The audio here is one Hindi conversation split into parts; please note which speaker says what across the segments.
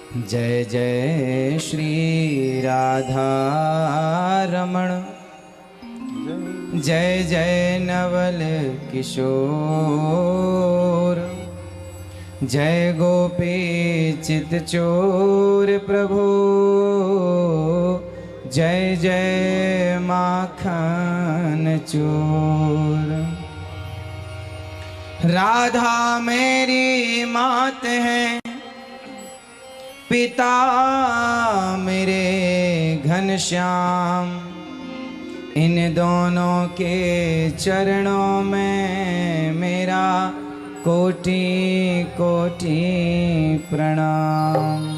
Speaker 1: जय जय श्री राधा रमण, जय जय नवल किशोर, जय गोपी चित चोर प्रभु, जय जय माखन चोर। राधा मेरी मात है, पिता मेरे घनश्याम, इन दोनों के चरणों में मेरा कोटि कोटि प्रणाम।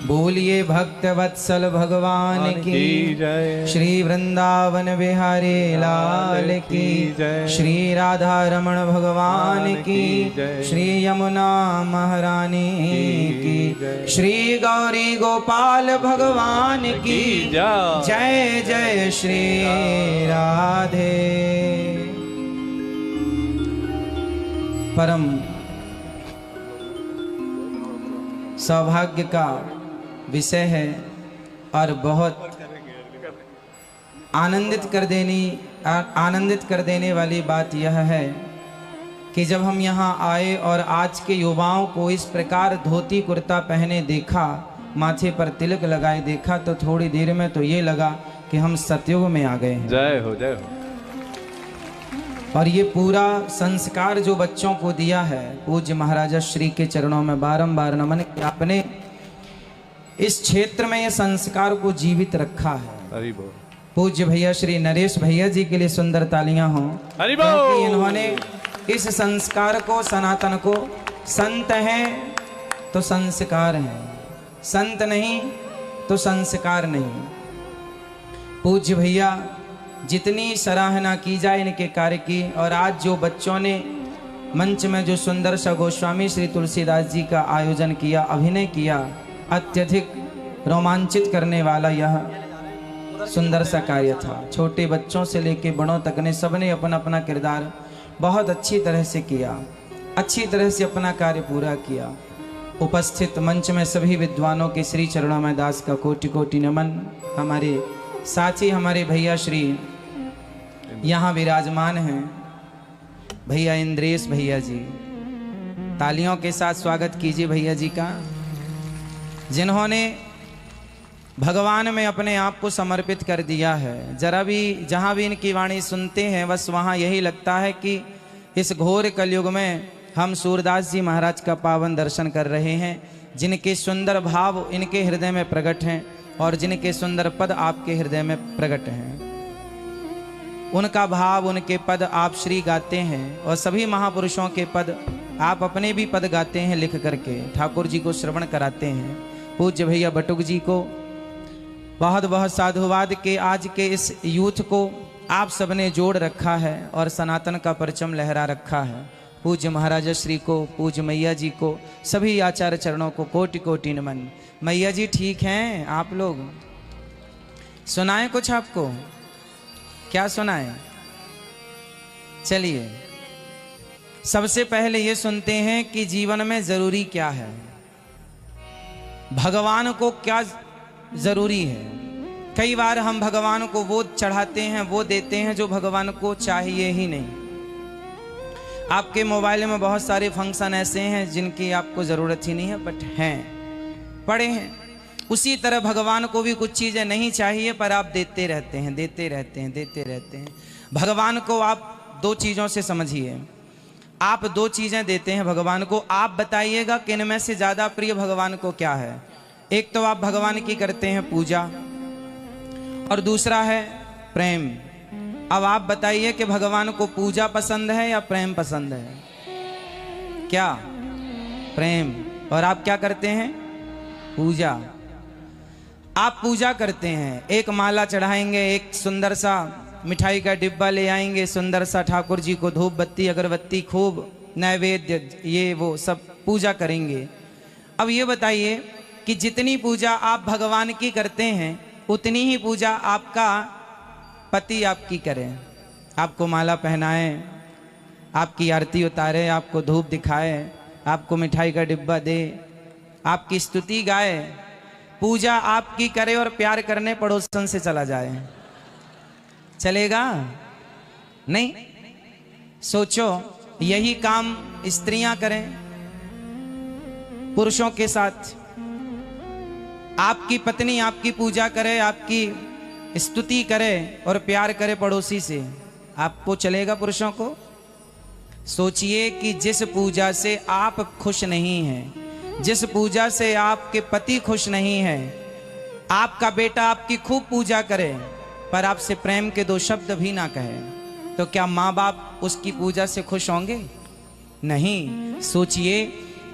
Speaker 1: बोलिए भक्त वत्सल भगवान की जय, श्री वृंदावन बिहारी लाल की जय, श्री राधा रमण भगवान की जय, श्री यमुना महारानी की, श्री गौरी गोपाल भगवान की जय, जय जय श्री राधे। परम सौभाग्य का विषय है और बहुत आनंदित कर देने वाली बात यह है कि जब हम यहाँ आए और आज के युवाओं को इस प्रकार धोती कुर्ता पहने देखा, माथे पर तिलक लगाए देखा, तो थोड़ी देर में तो ये लगा कि हम सतयुग में आ गए हैं।
Speaker 2: जय हो जय हो।
Speaker 1: और ये पूरा संस्कार जो बच्चों को दिया है, पूज्य महाराजा श्री के चरणों में बारंबार नमन कि आपने इस क्षेत्र में ये संस्कार को जीवित रखा है। पूज्य भैया श्री नरेश भैया जी के लिए सुंदर तालियां हों, क्योंकि इन्होंने इस संस्कार को, सनातन को, संत हैं तो संस्कार हैं, संत नहीं तो संस्कार नहीं। पूज्य भैया जितनी सराहना की जाए इनके कार्य की, और आज जो बच्चों ने मंच में जो सुंदर सा गोस्वामी श्री तुलसीदास जी का आयोजन किया, अभिनय किया, अत्यधिक रोमांचित करने वाला यह सुंदर सा कार्य था। छोटे बच्चों से लेके बड़ों तक ने सबने अपना अपना किरदार बहुत अच्छी तरह से किया, अच्छी तरह से अपना कार्य पूरा किया। उपस्थित मंच में सभी विद्वानों के श्री चरणों में दास का कोटि कोटि नमन। हमारे साथी हमारे भैया श्री यहाँ विराजमान हैं, भैया इंद्रेश भैया जी, तालियों के साथ स्वागत कीजिए भैया जी का, जिन्होंने भगवान में अपने आप को समर्पित कर दिया है। जरा भी जहाँ भी इनकी वाणी सुनते हैं, बस वहाँ यही लगता है कि इस घोर कलयुग में हम सूरदास जी महाराज का पावन दर्शन कर रहे हैं, जिनके सुंदर भाव इनके हृदय में प्रकट हैं और जिनके सुंदर पद आपके हृदय में प्रकट हैं। उनका भाव, उनके पद आप श्री गाते हैं, और सभी महापुरुषों के पद आप अपने भी पद गाते हैं लिख करके, ठाकुर जी को श्रवण कराते हैं। पूज्य भैया बटुक जी को बहुत बहुत साधुवाद के आज के इस यूथ को आप सबने जोड़ रखा है और सनातन का परचम लहरा रखा है। पूज्य महाराजा श्री को, पूज्य मैया जी को, सभी आचार्य चरणों को कोटि कोटि नमन। मैया जी ठीक हैं आप लोग? सुनाएं कुछ आपको? क्या सुनाएं? चलिए सबसे पहले ये सुनते हैं कि जीवन में जरूरी क्या है, भगवान को क्या जरूरी है। कई बार हम भगवान को वो चढ़ाते हैं, वो देते हैं जो भगवान को चाहिए ही नहीं। आपके मोबाइल में बहुत सारे फंक्शन ऐसे हैं जिनकी आपको जरूरत ही नहीं है, बट हैं, पड़े हैं। उसी तरह भगवान को भी कुछ चीजें नहीं चाहिए, पर आप देते रहते हैं, देते रहते हैं, देते रहते हैं। भगवान को आप दो चीजों से समझिए, आप दो चीजें देते हैं भगवान को। आप बताइएगा कि इनमें से ज्यादा प्रिय भगवान को क्या है। एक तो आप भगवान की करते हैं पूजा, और दूसरा है प्रेम। अब आप बताइए कि भगवान को पूजा पसंद है या प्रेम पसंद है? क्या? प्रेम। और आप क्या करते हैं? पूजा। आप पूजा करते हैं, एक माला चढ़ाएंगे, एक सुंदर सा मिठाई का डिब्बा ले आएंगे, सुंदर सा ठाकुर जी को धूप बत्ती अगरबत्ती खूब नैवेद्य ये वो सब पूजा करेंगे। अब ये बताइए कि जितनी पूजा आप भगवान की करते हैं उतनी ही पूजा आपका पति आपकी करें, आपको माला पहनाए, आपकी आरती उतारे, आपको धूप दिखाए, आपको मिठाई का डिब्बा दे, आपकी स्तुति गाए, पूजा आपकी करे और प्यार करने पड़ोसन से चला जाए, चलेगा? नहीं। सोचो, यही काम स्त्रियां करें पुरुषों के साथ। आपकी पत्नी आपकी पूजा करे, आपकी स्तुति करे और प्यार करे पड़ोसी से, आपको चलेगा? पुरुषों को सोचिए कि जिस पूजा से आप खुश नहीं हैं, जिस पूजा से आपके पति खुश नहीं है, आपका बेटा आपकी खूब पूजा करे पर आपसे प्रेम के दो शब्द भी ना कहे, तो क्या माँ बाप उसकी पूजा से खुश होंगे? नहीं। सोचिए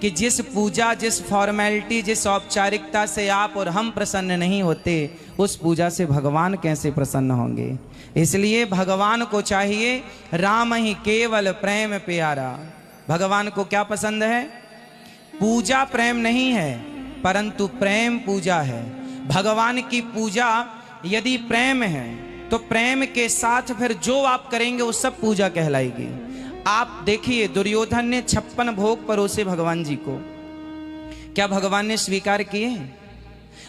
Speaker 1: कि जिस पूजा, जिस फॉर्मेलिटी, जिस औपचारिकता से आप और हम प्रसन्न नहीं होते, उस पूजा से भगवान कैसे प्रसन्न होंगे? इसलिए भगवान को चाहिए राम ही केवल प्रेम प्यारा। भगवान को क्या पसंद है? पूजा प्रेम नहीं है, परंतु प्रेम पूजा है। भगवान की पूजा यदि प्रेम है तो प्रेम के साथ फिर जो आप करेंगे वो सब पूजा कहलाएगी। आप देखिए, दुर्योधन ने 56 भोग परोसे भगवान जी को, क्या भगवान ने स्वीकार किए?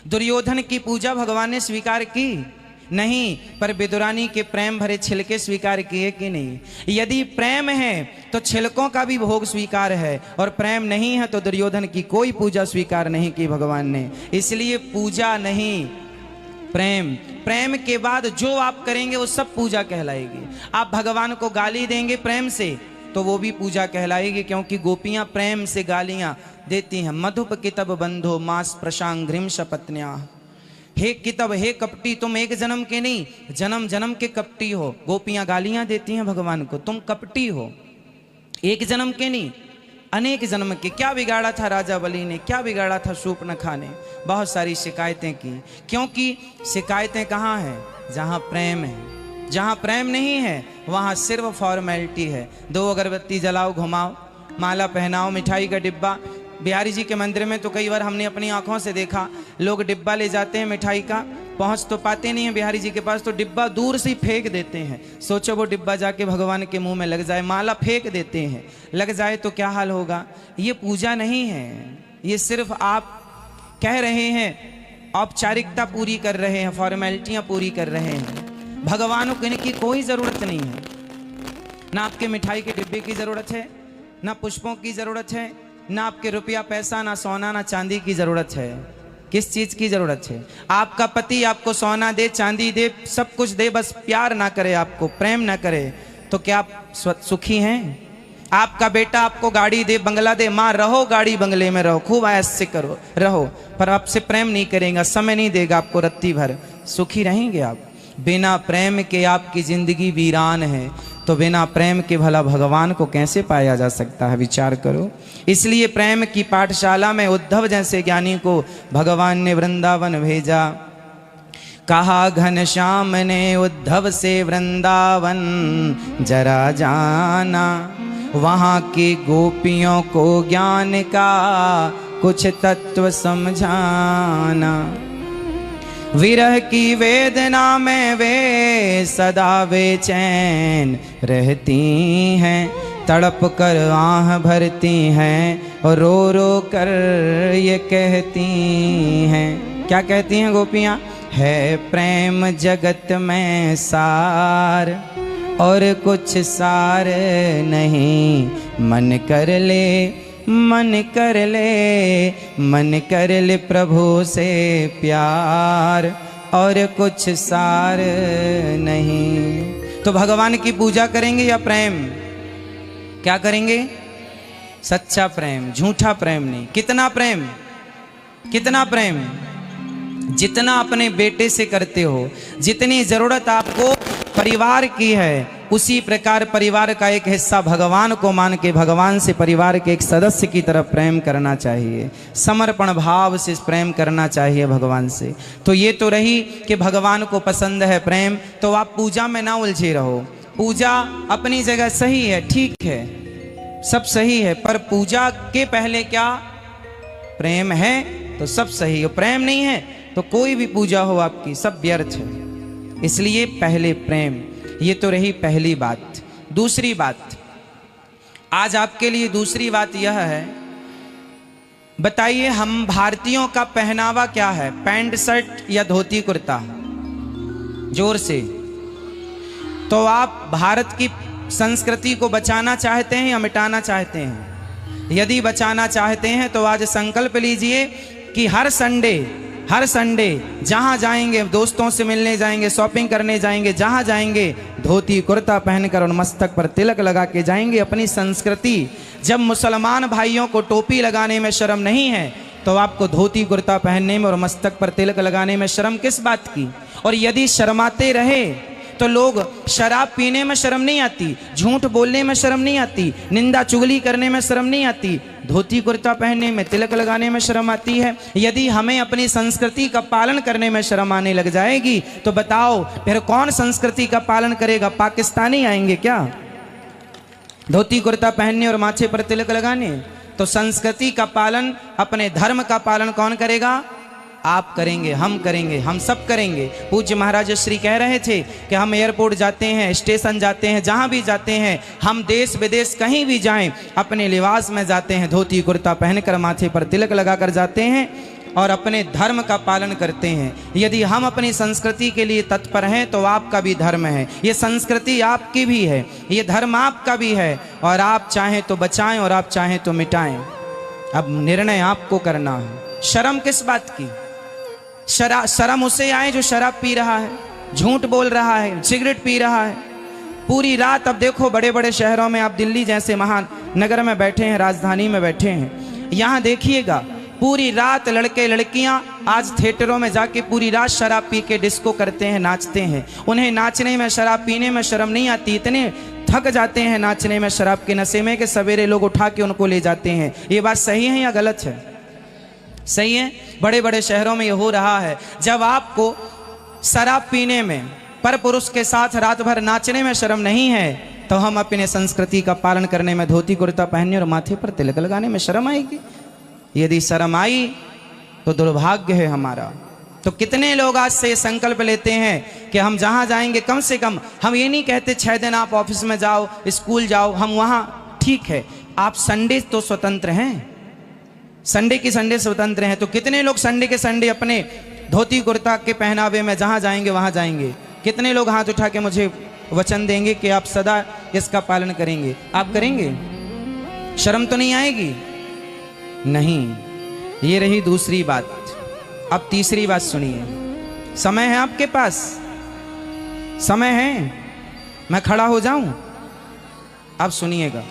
Speaker 1: दुर्योधन की पूजा भगवान ने स्वीकार की? नहीं। पर विदुरानी के प्रेम भरे छिलके स्वीकार किए कि नहीं? यदि प्रेम है तो छिलकों का भी भोग स्वीकार है, और प्रेम नहीं है तो दुर्योधन की कोई पूजा स्वीकार नहीं की भगवान ने। इसलिए पूजा नहीं, प्रेम। प्रेम के बाद जो आप करेंगे वो सब पूजा कहलाएगी। आप भगवान को गाली देंगे प्रेम से तो वो भी पूजा कहलाएगी, क्योंकि गोपियां प्रेम से गालियां देती हैं। मधुप कितब बंधो मास प्रशांघ्रिम शपत्न्या। हे कितब, हे कपटी, तुम एक जन्म के नहीं, जन्म जन्म के कपटी हो। गोपियां गालियां देती हैं भगवान को, तुम कपटी हो, एक जन्म के नहीं, अनेक जन्म के। क्या बिगाड़ा था राजा बलि ने, क्या बिगाड़ा था शूर्पणखा ने? बहुत सारी शिकायतें की, क्योंकि शिकायतें कहाँ हैं? जहाँ प्रेम है। जहाँ प्रेम नहीं है वहाँ सिर्फ फॉर्मेलिटी है। 2 अगरबत्ती जलाओ, घुमाओ, माला पहनाओ, मिठाई का डिब्बा। बिहारी जी के मंदिर में तो कई बार हमने अपनी आंखों से देखा, लोग डिब्बा ले जाते हैं मिठाई का, पहुंच तो पाते नहीं है बिहारी जी के पास, तो डिब्बा दूर से ही फेंक देते हैं। सोचो वो डिब्बा जाके भगवान के मुंह में लग जाए, माला फेंक देते हैं, लग जाए तो क्या हाल होगा? ये पूजा नहीं है, ये सिर्फ आप कह रहे हैं, औपचारिकता पूरी कर रहे हैं, फॉर्मेलिटियां पूरी कर रहे हैं। भगवान को इनकी कोई ज़रूरत नहीं है। ना आपके मिठाई के डिब्बे की ज़रूरत है, ना पुष्पों की ज़रूरत है, ना आपके रुपया पैसा, ना सोना, ना चांदी की ज़रूरत है। किस चीज़ की ज़रूरत है? आपका पति आपको सोना दे, चांदी दे, सब कुछ दे, बस प्यार ना करे, आपको प्रेम ना करे, तो क्या आप सुखी हैं? आपका बेटा आपको गाड़ी दे, बंगला दे, माँ रहो गाड़ी बंगले में रहो, खूब ऐश से करो रहो, पर आपसे प्रेम नहीं करेगा, समय नहीं देगा आपको रत्ती भर, सुखी रहेंगे आप? बिना प्रेम के आपकी जिंदगी वीरान है, तो बिना प्रेम के भला भगवान को कैसे पाया जा सकता है? विचार करो। इसलिए प्रेम की पाठशाला में उद्धव जैसे ज्ञानी को भगवान ने वृंदावन भेजा। कहा घनश्याम ने उद्धव से वृंदावन जरा जाना, वहाँ की गोपियों को ज्ञान का कुछ तत्व समझाना। विरह की वेदना में वे सदा बेचैन रहती हैं, तड़प कर आह भरती हैं और रो रो कर ये कहती हैं। क्या कहती हैं गोपियाँ? है प्रेम जगत में सार और कुछ सार नहीं, मन कर ले, मन कर ले, मन कर ले प्रभु से प्यार और कुछ सार नहीं। तो भगवान की पूजा करेंगे या प्रेम? क्या करेंगे? सच्चा प्रेम, झूठा प्रेम नहीं। कितना प्रेम? कितना प्रेम? जितना अपने बेटे से करते हो, जितनी जरूरत आपको परिवार की है, उसी प्रकार परिवार का एक हिस्सा भगवान को मान के भगवान से परिवार के एक सदस्य की तरफ प्रेम करना चाहिए, समर्पण भाव से प्रेम करना चाहिए भगवान से। तो ये तो रही कि भगवान को पसंद है प्रेम, तो आप पूजा में ना उलझे रहो। पूजा अपनी जगह सही है, ठीक है, सब सही है, पर पूजा के पहले क्या प्रेम है तो सब सही हो, प्रेम नहीं है तो कोई भी पूजा हो आपकी सब व्यर्थ है। इसलिए पहले प्रेम। ये तो रही पहली बात। दूसरी बात, आज आपके लिए दूसरी बात यह है, बताइए हम भारतीयों का पहनावा क्या है, पैंट शर्ट या धोती कुर्ता? जोर से। तो आप भारत की संस्कृति को बचाना चाहते हैं या मिटाना चाहते हैं? यदि बचाना चाहते हैं तो आज संकल्प लीजिए कि हर संडे जहां जाएंगे, दोस्तों से मिलने जाएंगे, शॉपिंग करने जाएंगे, जहां जाएंगे धोती कुर्ता पहनकर और मस्तक पर तिलक लगा के जाएंगे। अपनी संस्कृति, जब मुसलमान भाइयों को टोपी लगाने में शर्म नहीं है तो आपको धोती कुर्ता पहनने में और मस्तक पर तिलक लगाने में शर्म किस बात की? और यदि शर्माते रहे तो लोग, शराब पीने में शर्म नहीं आती, झूठ बोलने में शर्म नहीं आती, निंदा चुगली करने में शर्म नहीं आती, धोती कुर्ता पहनने में, तिलक लगाने में शर्म आती है। यदि हमें अपनी संस्कृति का पालन करने में शर्म आने लग जाएगी तो बताओ फिर कौन संस्कृति का पालन करेगा? पाकिस्तानी आएंगे क्या धोती कुर्ता पहनने और माथे पर तिलक लगाने? तो संस्कृति का पालन, अपने धर्म का पालन कौन करेगा? आप करेंगे, हम करेंगे, हम सब करेंगे। पूज्य महाराज श्री कह रहे थे कि हम एयरपोर्ट जाते हैं, स्टेशन जाते हैं, जहां भी जाते हैं, हम देश विदेश कहीं भी जाएं, अपने लिबास में जाते हैं, धोती कुर्ता पहनकर माथे पर तिलक लगाकर जाते हैं और अपने धर्म का पालन करते हैं। यदि हम अपनी संस्कृति के लिए तत्पर हैं तो आपका भी धर्म है, ये संस्कृति आपकी भी है, ये धर्म आपका भी है, और आप चाहें तो बचाएं और आप चाहें तो मिटाएं। अब निर्णय आपको करना है। शर्म किस बात की? शर्म उसे आए जो शराब पी रहा है, झूठ बोल रहा है, सिगरेट पी रहा है पूरी रात। अब देखो बड़े बड़े शहरों में, आप दिल्ली जैसे महानगर में बैठे हैं, राजधानी में बैठे हैं, यहाँ देखिएगा पूरी रात लड़के लड़कियां आज थिएटरों में जाके पूरी रात शराब पी के डिस्को करते हैं, नाचते हैं। उन्हें नाचने में, शराब पीने में शर्म नहीं आती, इतने थक जाते हैं नाचने में, शराब के नशे में, कि सवेरे लोग उठा के उनको ले जाते हैं। ये बात सही है या गलत है? सही है। बड़े बड़े शहरों में ये हो रहा है। जब आपको शराब पीने में, पर पुरुष के साथ रात भर नाचने में शर्म नहीं है तो हम अपने संस्कृति का पालन करने में, धोती कुर्ता पहनने और माथे पर तिलक लगाने में शर्म आएगी? यदि शर्म आई तो दुर्भाग्य है हमारा। तो कितने लोग आज से संकल्प लेते हैं कि हम जहां जाएंगे, कम से कम हम ये नहीं कहते 6 दिन आप ऑफिस में जाओ, स्कूल जाओ, हम वहां, ठीक है, आप संडे तो स्वतंत्र हैं, संडे की संडे स्वतंत्र हैं। तो कितने लोग संडे के संडे अपने धोती कुर्ता के पहनावे में जहां जाएंगे वहां जाएंगे? कितने लोग हाथ उठा के मुझे वचन देंगे कि आप सदा इसका पालन करेंगे? आप करेंगे? शर्म तो नहीं आएगी? नहीं। ये रही दूसरी बात। अब तीसरी बात सुनिए। समय है आपके पास? समय है? मैं खड़ा हो जाऊं? अब सुनिएगा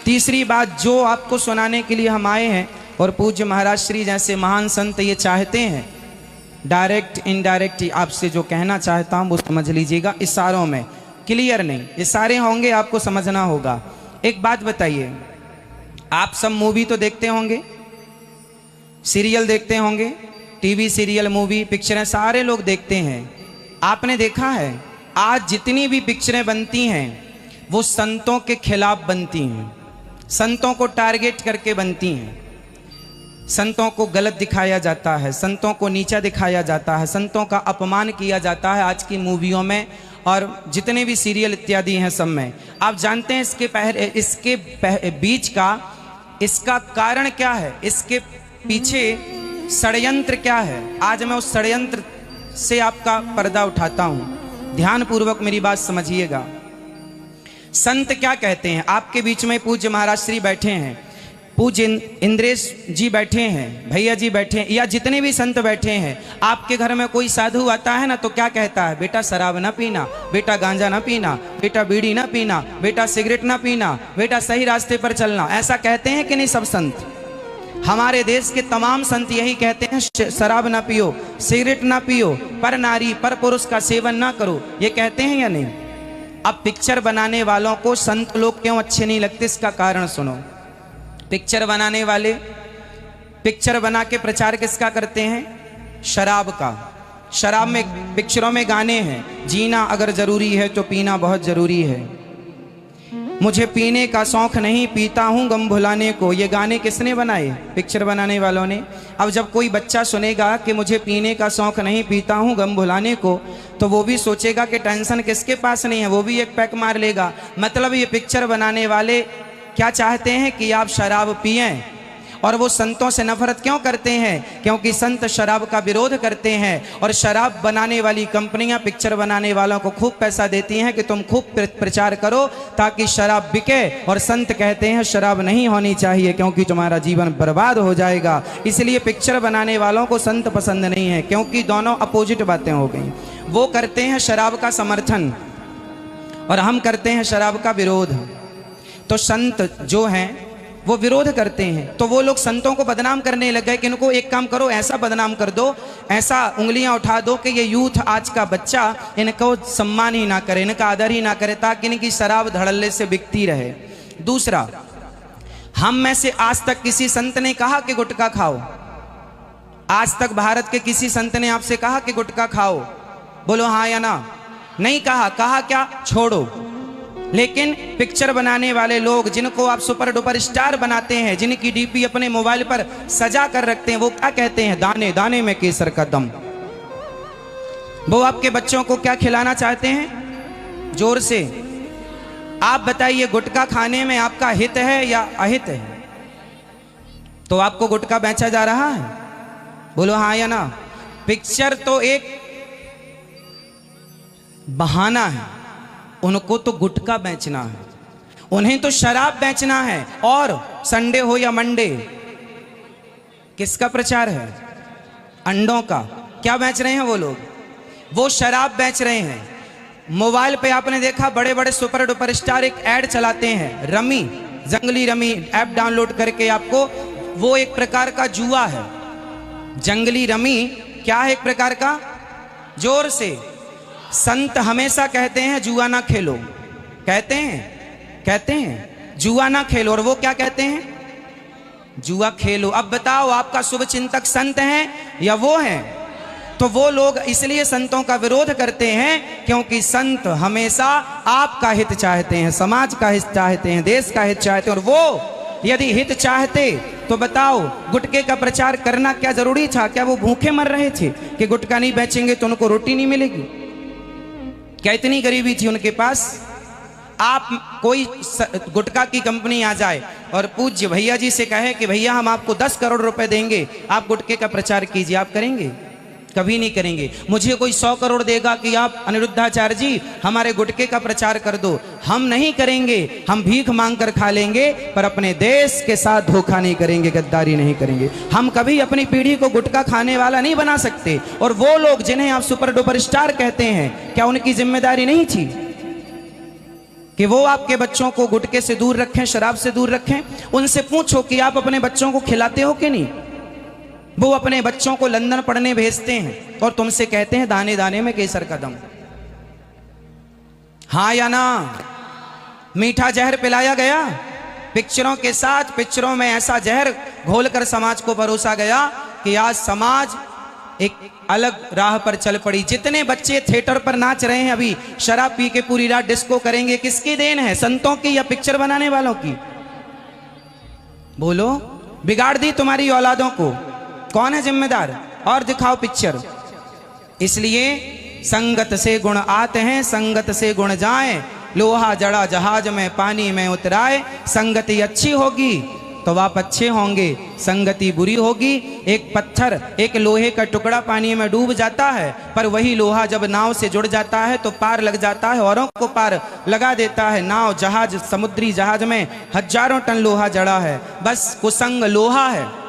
Speaker 1: तीसरी बात जो आपको सुनाने के लिए हम आए हैं, और पूज्य महाराज श्री जैसे महान संत ये चाहते हैं, डायरेक्ट इनडायरेक्ट आपसे जो कहना चाहता हूं वो समझ लीजिएगा, इशारों में, क्लियर नहीं, इशारे होंगे, आपको समझना होगा। एक बात बताइए, आप सब मूवी तो देखते होंगे, सीरियल देखते होंगे, टीवी सीरियल, मूवी, पिक्चरें सारे लोग देखते हैं। आपने देखा है आज जितनी भी पिक्चरें बनती हैं वो संतों के खिलाफ बनती हैं, संतों को टारगेट करके बनती हैं, संतों को गलत दिखाया जाता है, संतों को नीचा दिखाया जाता है, संतों का अपमान किया जाता है आज की मूवियों में और जितने भी सीरियल इत्यादि हैं सब में। आप जानते हैं इसके बीच का, इसका कारण क्या है, इसके पीछे षड्यंत्र क्या है? आज मैं उस षड्यंत्र से आपका पर्दा उठाता हूं, ध्यानपूर्वक मेरी बात समझिएगा। संत क्या कहते हैं? आपके बीच में पूज्य महाराज श्री बैठे हैं, पूज्य इंद्रेश जी बैठे हैं, भैया जी बैठे हैं, या जितने भी संत बैठे हैं, आपके घर में कोई साधु आता है ना तो क्या कहता है? बेटा शराब ना पीना, बेटा गांजा ना पीना, बेटा बीड़ी ना पीना, बेटा सिगरेट ना पीना, बेटा सही रास्ते पर चलना। ऐसा कहते हैं कि नहीं सब संत? हमारे देश के तमाम संत यही कहते हैं, शराब ना पियो, सिगरेट ना पियो, पर नारी पर पुरुष का सेवन ना करो, ये कहते हैं या नहीं? अब पिक्चर बनाने वालों को संत लोग क्यों अच्छे नहीं लगते, इसका कारण सुनो। पिक्चर बनाने वाले पिक्चर बना के प्रचार किसका करते हैं? शराब का। शराब में, पिक्चरों में गाने हैं, जीना अगर जरूरी है तो पीना बहुत जरूरी है, मुझे पीने का शौक नहीं, पीता हूं गम भुलाने को। ये गाने किसने बनाए? पिक्चर बनाने वालों ने। अब जब कोई बच्चा सुनेगा कि मुझे पीने का शौक नहीं, पीता हूं गम भुलाने को, तो वो भी सोचेगा कि टेंशन किसके पास नहीं है, वो भी एक पैक मार लेगा। मतलब ये पिक्चर बनाने वाले क्या चाहते हैं कि आप शराब पिएं और वो संतों से नफरत क्यों करते हैं? क्योंकि संत शराब का विरोध करते हैं और शराब बनाने वाली कंपनियां पिक्चर बनाने वालों को खूब पैसा देती हैं कि तुम खूब प्रचार करो ताकि शराब बिके, और संत कहते हैं शराब नहीं होनी चाहिए क्योंकि तुम्हारा जीवन बर्बाद हो जाएगा। इसलिए पिक्चर बनाने वालों को संत पसंद नहीं है, क्योंकि दोनों अपोजिट बातें हो गई। वो करते हैं शराब का समर्थन और हम करते हैं शराब का विरोध। तो संत जो हैं वो विरोध करते हैं, तो वो लोग संतों को बदनाम करने लग गए कि इनको एक काम करो, ऐसा बदनाम कर दो, ऐसा उंगलियां उठा दो कि ये यूथ आज का बच्चा इनको सम्मान ही ना करे, इनका आदर ही ना करे, ताकि इनकी शराब धड़ल्ले से बिकती रहे। दूसरा, हम में से आज तक किसी संत ने कहा कि गुटखा खाओ? आज तक भारत के किसी संत ने आपसे कहा कि गुटखा खाओ? बोलो हाँ या ना। नहीं कहा। कहा क्या? छोड़ो। लेकिन पिक्चर बनाने वाले लोग जिनको आप सुपर डुपर स्टार बनाते हैं, जिनकी डीपी अपने मोबाइल पर सजा कर रखते हैं, वो क्या कहते हैं? दाने दाने में केसर का दम। वो आपके बच्चों को क्या खिलाना चाहते हैं? जोर से आप बताइए, गुटखा खाने में आपका हित है या अहित है? तो आपको गुटखा बेचा जा रहा है? बोलो हाँ या ना। पिक्चर तो एक बहाना है, उनको तो गुटखा बेचना है, उन्हें तो शराब बेचना है। और संडे हो या मंडे, किसका प्रचार है? अंडों का। क्या बेच रहे हैं वो लोग? वो शराब बेच रहे हैं। मोबाइल पे आपने देखा बड़े बड़े सुपर डुपर स्टार एक ऐड चलाते हैं, रमी, जंगली रमी ऐप डाउनलोड करके आपको, वो एक प्रकार का जुआ है। जंगली रमी क्या है? एक प्रकार का। जोर से। संत हमेशा कहते हैं जुआ ना खेलो, कहते हैं जुआ ना खेलो, और वो क्या कहते हैं? जुआ खेलो। अब बताओ, आपका शुभ चिंतक संत हैं या वो हैं? तो वो लोग इसलिए संतों का विरोध करते हैं क्योंकि संत हमेशा आपका हित चाहते हैं, समाज का हित चाहते हैं, देश का हित चाहते हैं। और वो यदि हित चाहते तो बताओ, गुटखे का प्रचार करना क्या जरूरी था? क्या वो भूखे मर रहे थे कि गुटखा नहीं बेचेंगे तो उनको रोटी नहीं मिलेगी? क्या इतनी गरीबी थी उनके पास? आप कोई गुटखा की कंपनी आ जाए और पूज्य भैया जी से कहे कि भैया हम आपको 10 करोड़ रुपए देंगे, आप गुटखे का प्रचार कीजिए, आप करेंगे? कभी नहीं करेंगे। मुझे कोई 100 करोड़ देगा कि आप अनिरुद्धाचार्य जी हमारे गुटखे का प्रचार कर दो, हम नहीं करेंगे। हम भीख मांग कर खा लेंगे, पर अपने देश के साथ धोखा नहीं करेंगे, गद्दारी नहीं करेंगे। हम कभी अपनी पीढ़ी को गुटखा खाने वाला नहीं बना सकते। और वो लोग जिन्हें आप सुपर डुपर स्टार कहते हैं, क्या उनकी जिम्मेदारी नहीं थी कि वो आपके बच्चों को गुटखे से दूर रखें, शराब से दूर रखें? उनसे पूछो कि आप अपने बच्चों को खिलाते हो कि नहीं? वो अपने बच्चों को लंदन पढ़ने भेजते हैं और तुमसे कहते हैं दाने दाने में केसर का दम। हाँ या ना? मीठा जहर पिलाया गया पिक्चरों के साथ। पिक्चरों में ऐसा जहर घोलकर समाज को परोसा गया कि आज समाज एक अलग राह पर चल पड़ी। जितने बच्चे थिएटर पर नाच रहे हैं अभी, शराब पी के पूरी रात डिस्को करेंगे, किसकी देन है? संतों की या पिक्चर बनाने वालों की? बोलो। बिगाड़ दी तुम्हारी औलादों को, कौन है जिम्मेदार? और दिखाओ पिक्चर। इसलिए संगत से गुण आते हैं, संगत से गुण जाए, लोहा जड़ा जहाज में पानी में उतराए। संगति अच्छी होगी तो आप अच्छे होंगे, संगति बुरी होगी। एक पत्थर, एक लोहे का टुकड़ा पानी में डूब जाता है, पर वही लोहा जब नाव से जुड़ जाता है तो पार लग जाता है, औरों को पार लगा देता है। नाव, जहाज, समुद्री जहाज में हजारों टन लोहा जड़ा है, बस कुसंग लोहा है।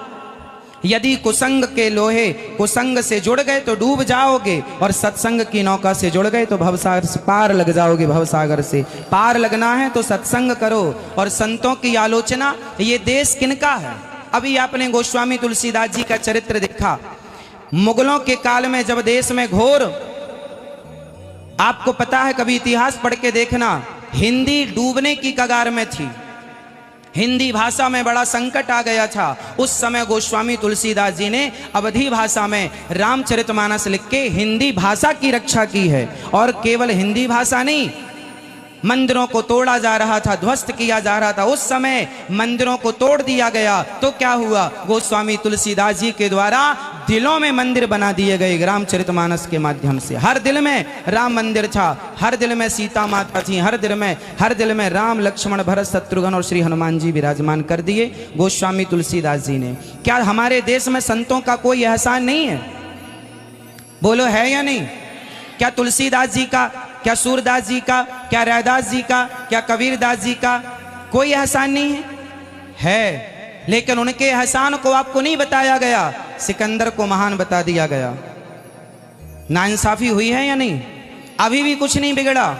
Speaker 1: यदि कुसंग के लोहे कुसंग से जुड़ गए तो डूब जाओगे, और सत्संग की नौका से जुड़ गए तो भवसागर से पार लग जाओगे। भवसागर से पार लगना है तो सत्संग करो। और संतों की आलोचना, ये देश किनका है? अभी आपने गोस्वामी तुलसीदास जी का चरित्र देखा। मुगलों के काल में जब देश में घोर, आपको पता है, कभी इतिहास पढ़ के देखना, हिंदी डूबने की कगार में थी, हिंदी भाषा में बड़ा संकट आ गया था। उस समय गोस्वामी तुलसीदास जी ने अवधी भाषा में रामचरितमानस लिख के हिंदी भाषा की रक्षा की है। और केवल हिंदी भाषा नहीं, मंदिरों को तोड़ा जा रहा था, ध्वस्त किया जा रहा था। उस समय मंदिरों को तोड़ दिया गया तो क्या हुआ? गोस्वामी तुलसीदास जी के द्वारा दिलों में मंदिर बना दिए गए रामचरितमानस के माध्यम से। हर दिल में राम मंदिर था, हर दिल में सीता माता थी, हर दिल में राम लक्ष्मण भरत शत्रुघ्न और श्री हनुमान जी विराजमान कर दिए गोस्वामी तुलसीदास जी ने। क्या हमारे देश में संतों का कोई एहसान नहीं है? बोलो है या नहीं? क्या तुलसीदास जी का, क्या सूरदास जी का, क्या रैदास जी का, क्या कबीरदास जी का कोई एहसान नहीं है? है, लेकिन उनके एहसान को आपको नहीं बताया गया, सिकंदर को महान बता दिया गया। नाइंसाफी हुई है या नहीं? अभी भी कुछ नहीं बिगड़ा।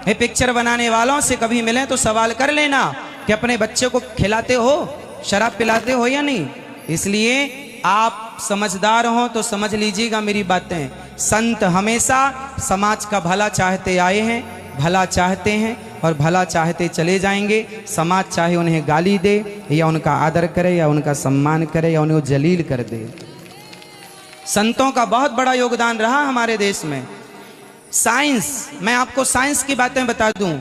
Speaker 1: ये पिक्चर बनाने वालों से कभी मिले तो सवाल कर लेना कि अपने बच्चे को खिलाते हो, शराब पिलाते हो या नहीं। इसलिए आप समझदार हो तो समझ लीजिएगा मेरी बातें। संत हमेशा समाज का भला चाहते आए हैं, भला चाहते हैं और भला चाहते चले जाएंगे। समाज चाहे उन्हें गाली दे या उनका आदर करे या उनका सम्मान करे या उन्हें जलील कर दे। संतों का बहुत बड़ा योगदान रहा हमारे देश में। साइंस, मैं आपको साइंस की बातें बता दूं।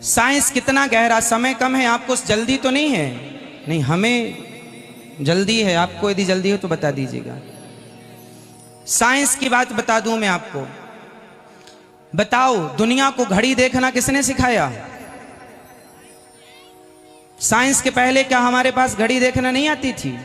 Speaker 1: साइंस कितना गहरा, समय कम है, आपको जल्दी तो नहीं है? नहीं, हमें जल्दी है, आपको यदि जल्दी हो तो बता दीजिएगा। साइंस की बात बता दूं मैं आपको। बताओ, दुनिया को घड़ी देखना किसने सिखाया? साइंस के पहले क्या हमारे पास घड़ी देखना नहीं आती थी?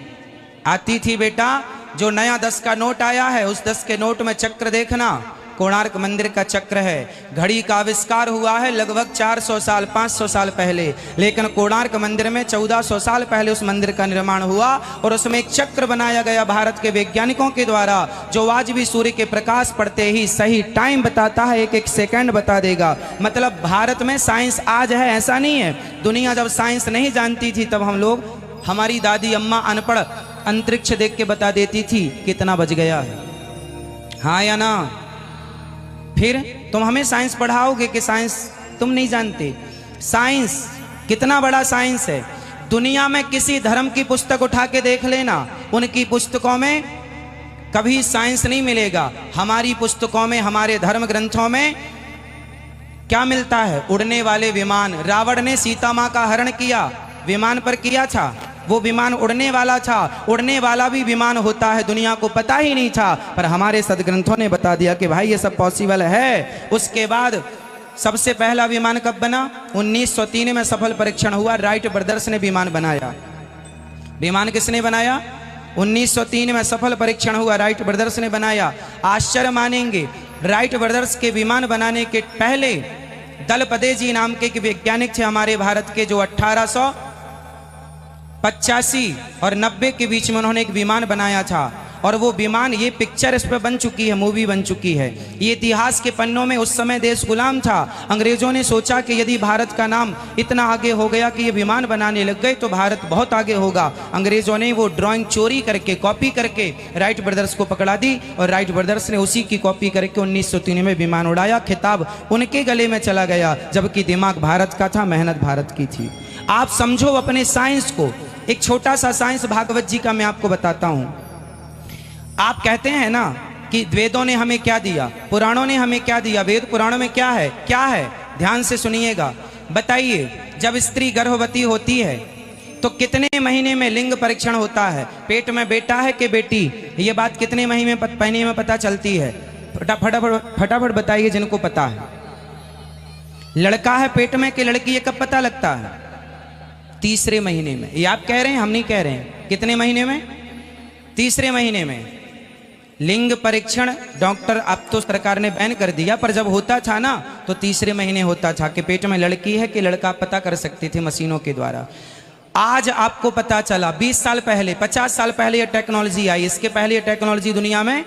Speaker 1: आती थी बेटा। जो नया 10 का नोट आया है, उस 10 के नोट में चक्र देखना, कोणार्क मंदिर का चक्र है। घड़ी का आविष्कार हुआ है लगभग 400 साल 500 साल पहले, लेकिन कोणार्क मंदिर में 1400 साल पहले उस मंदिर का निर्माण हुआ और उसमें एक चक्र बनाया गया भारत के वैज्ञानिकों के द्वारा, जो आज भी सूर्य के प्रकाश पड़ते ही सही टाइम बताता है, एक एक सेकंड बता देगा। मतलब भारत में साइंस आज है ऐसा नहीं है। दुनिया जब साइंस नहीं जानती थी तब हम लोग, हमारी दादी अम्मा अनपढ़ अंतरिक्ष देख के बता देती थी कितना बज गया है, हाँ या ना? फिर तुम हमें साइंस पढ़ाओगे कि साइंस तुम नहीं जानते? साइंस कितना बड़ा साइंस है। दुनिया में किसी धर्म की पुस्तक उठा के देख लेना, उनकी पुस्तकों में कभी साइंस नहीं मिलेगा। हमारी पुस्तकों में, हमारे धर्म ग्रंथों में क्या मिलता है? उड़ने वाले विमान। रावण ने सीता माँ का हरण किया, विमान पर किया था, वो विमान उड़ने वाला था। उड़ने वाला भी विमान होता है, दुनिया को पता ही नहीं था, पर हमारे सदग्रंथों ने बता दिया कि भाई ये सब पॉसिबल है। उसके बाद सबसे पहला विमान कब बना? 1903 में सफल परीक्षण हुआ, राइट ब्रदर्स ने विमान बनाया। विमान किसने बनाया? 1903 में सफल परीक्षण हुआ, राइट ब्रदर्स ने बनाया। आश्चर्य मानेंगे, राइट ब्रदर्स के विमान बनाने के पहले दलपदे जी नाम के एक वैज्ञानिक थे हमारे भारत के, जो 1885 और 90 के बीच में उन्होंने एक विमान बनाया था। और वो विमान, ये पिक्चर इस पर बन चुकी है, मूवी बन चुकी है। ये इतिहास के पन्नों में, उस समय देश गुलाम था। अंग्रेजों ने सोचा कि यदि भारत का नाम इतना आगे हो गया कि ये विमान बनाने लग गए तो भारत बहुत आगे होगा। अंग्रेजों ने वो ड्राइंग चोरी करके, कॉपी करके राइट ब्रदर्स को पकड़ा दी और राइट ब्रदर्स ने उसी की कॉपी करके 1903 में विमान उड़ाया। खिताब उनके गले में चला गया, जबकि दिमाग भारत का था, मेहनत भारत की थी। आप समझो अपने साइंस को। एक छोटा सा साइंस भागवत जी का मैं आपको बताता हूं। आप कहते हैं ना कि वेदों ने हमें क्या दिया, पुराणों ने हमें क्या दिया। वेद पुराणों में क्या है? क्या है? ध्यान से सुनिएगा। बताइए, जब स्त्री गर्भवती होती है तो कितने महीने में लिंग परीक्षण होता है? पेट में बेटा है कि बेटी, ये बात कितने महीने में पता चलती है? फटाफट बताइए जिनको पता है। लड़का है पेट में कि लड़की, ये कब पता लगता है? तीसरे महीने में। ये आप कह रहे हैं, हम नहीं कह रहे हैं। कितने महीने में? तीसरे महीने में। लिंग परीक्षण डॉक्टर, अब तो सरकार ने बैन कर दिया, पर जब होता था ना तो तीसरे महीने होता था कि पेट में लड़की है कि लड़का, पता कर सकते थे मशीनों के द्वारा। आज आपको पता चला, 20 साल पहले, 50 साल पहले ये टेक्नोलॉजी आई। इसके पहले ये टेक्नोलॉजी दुनिया में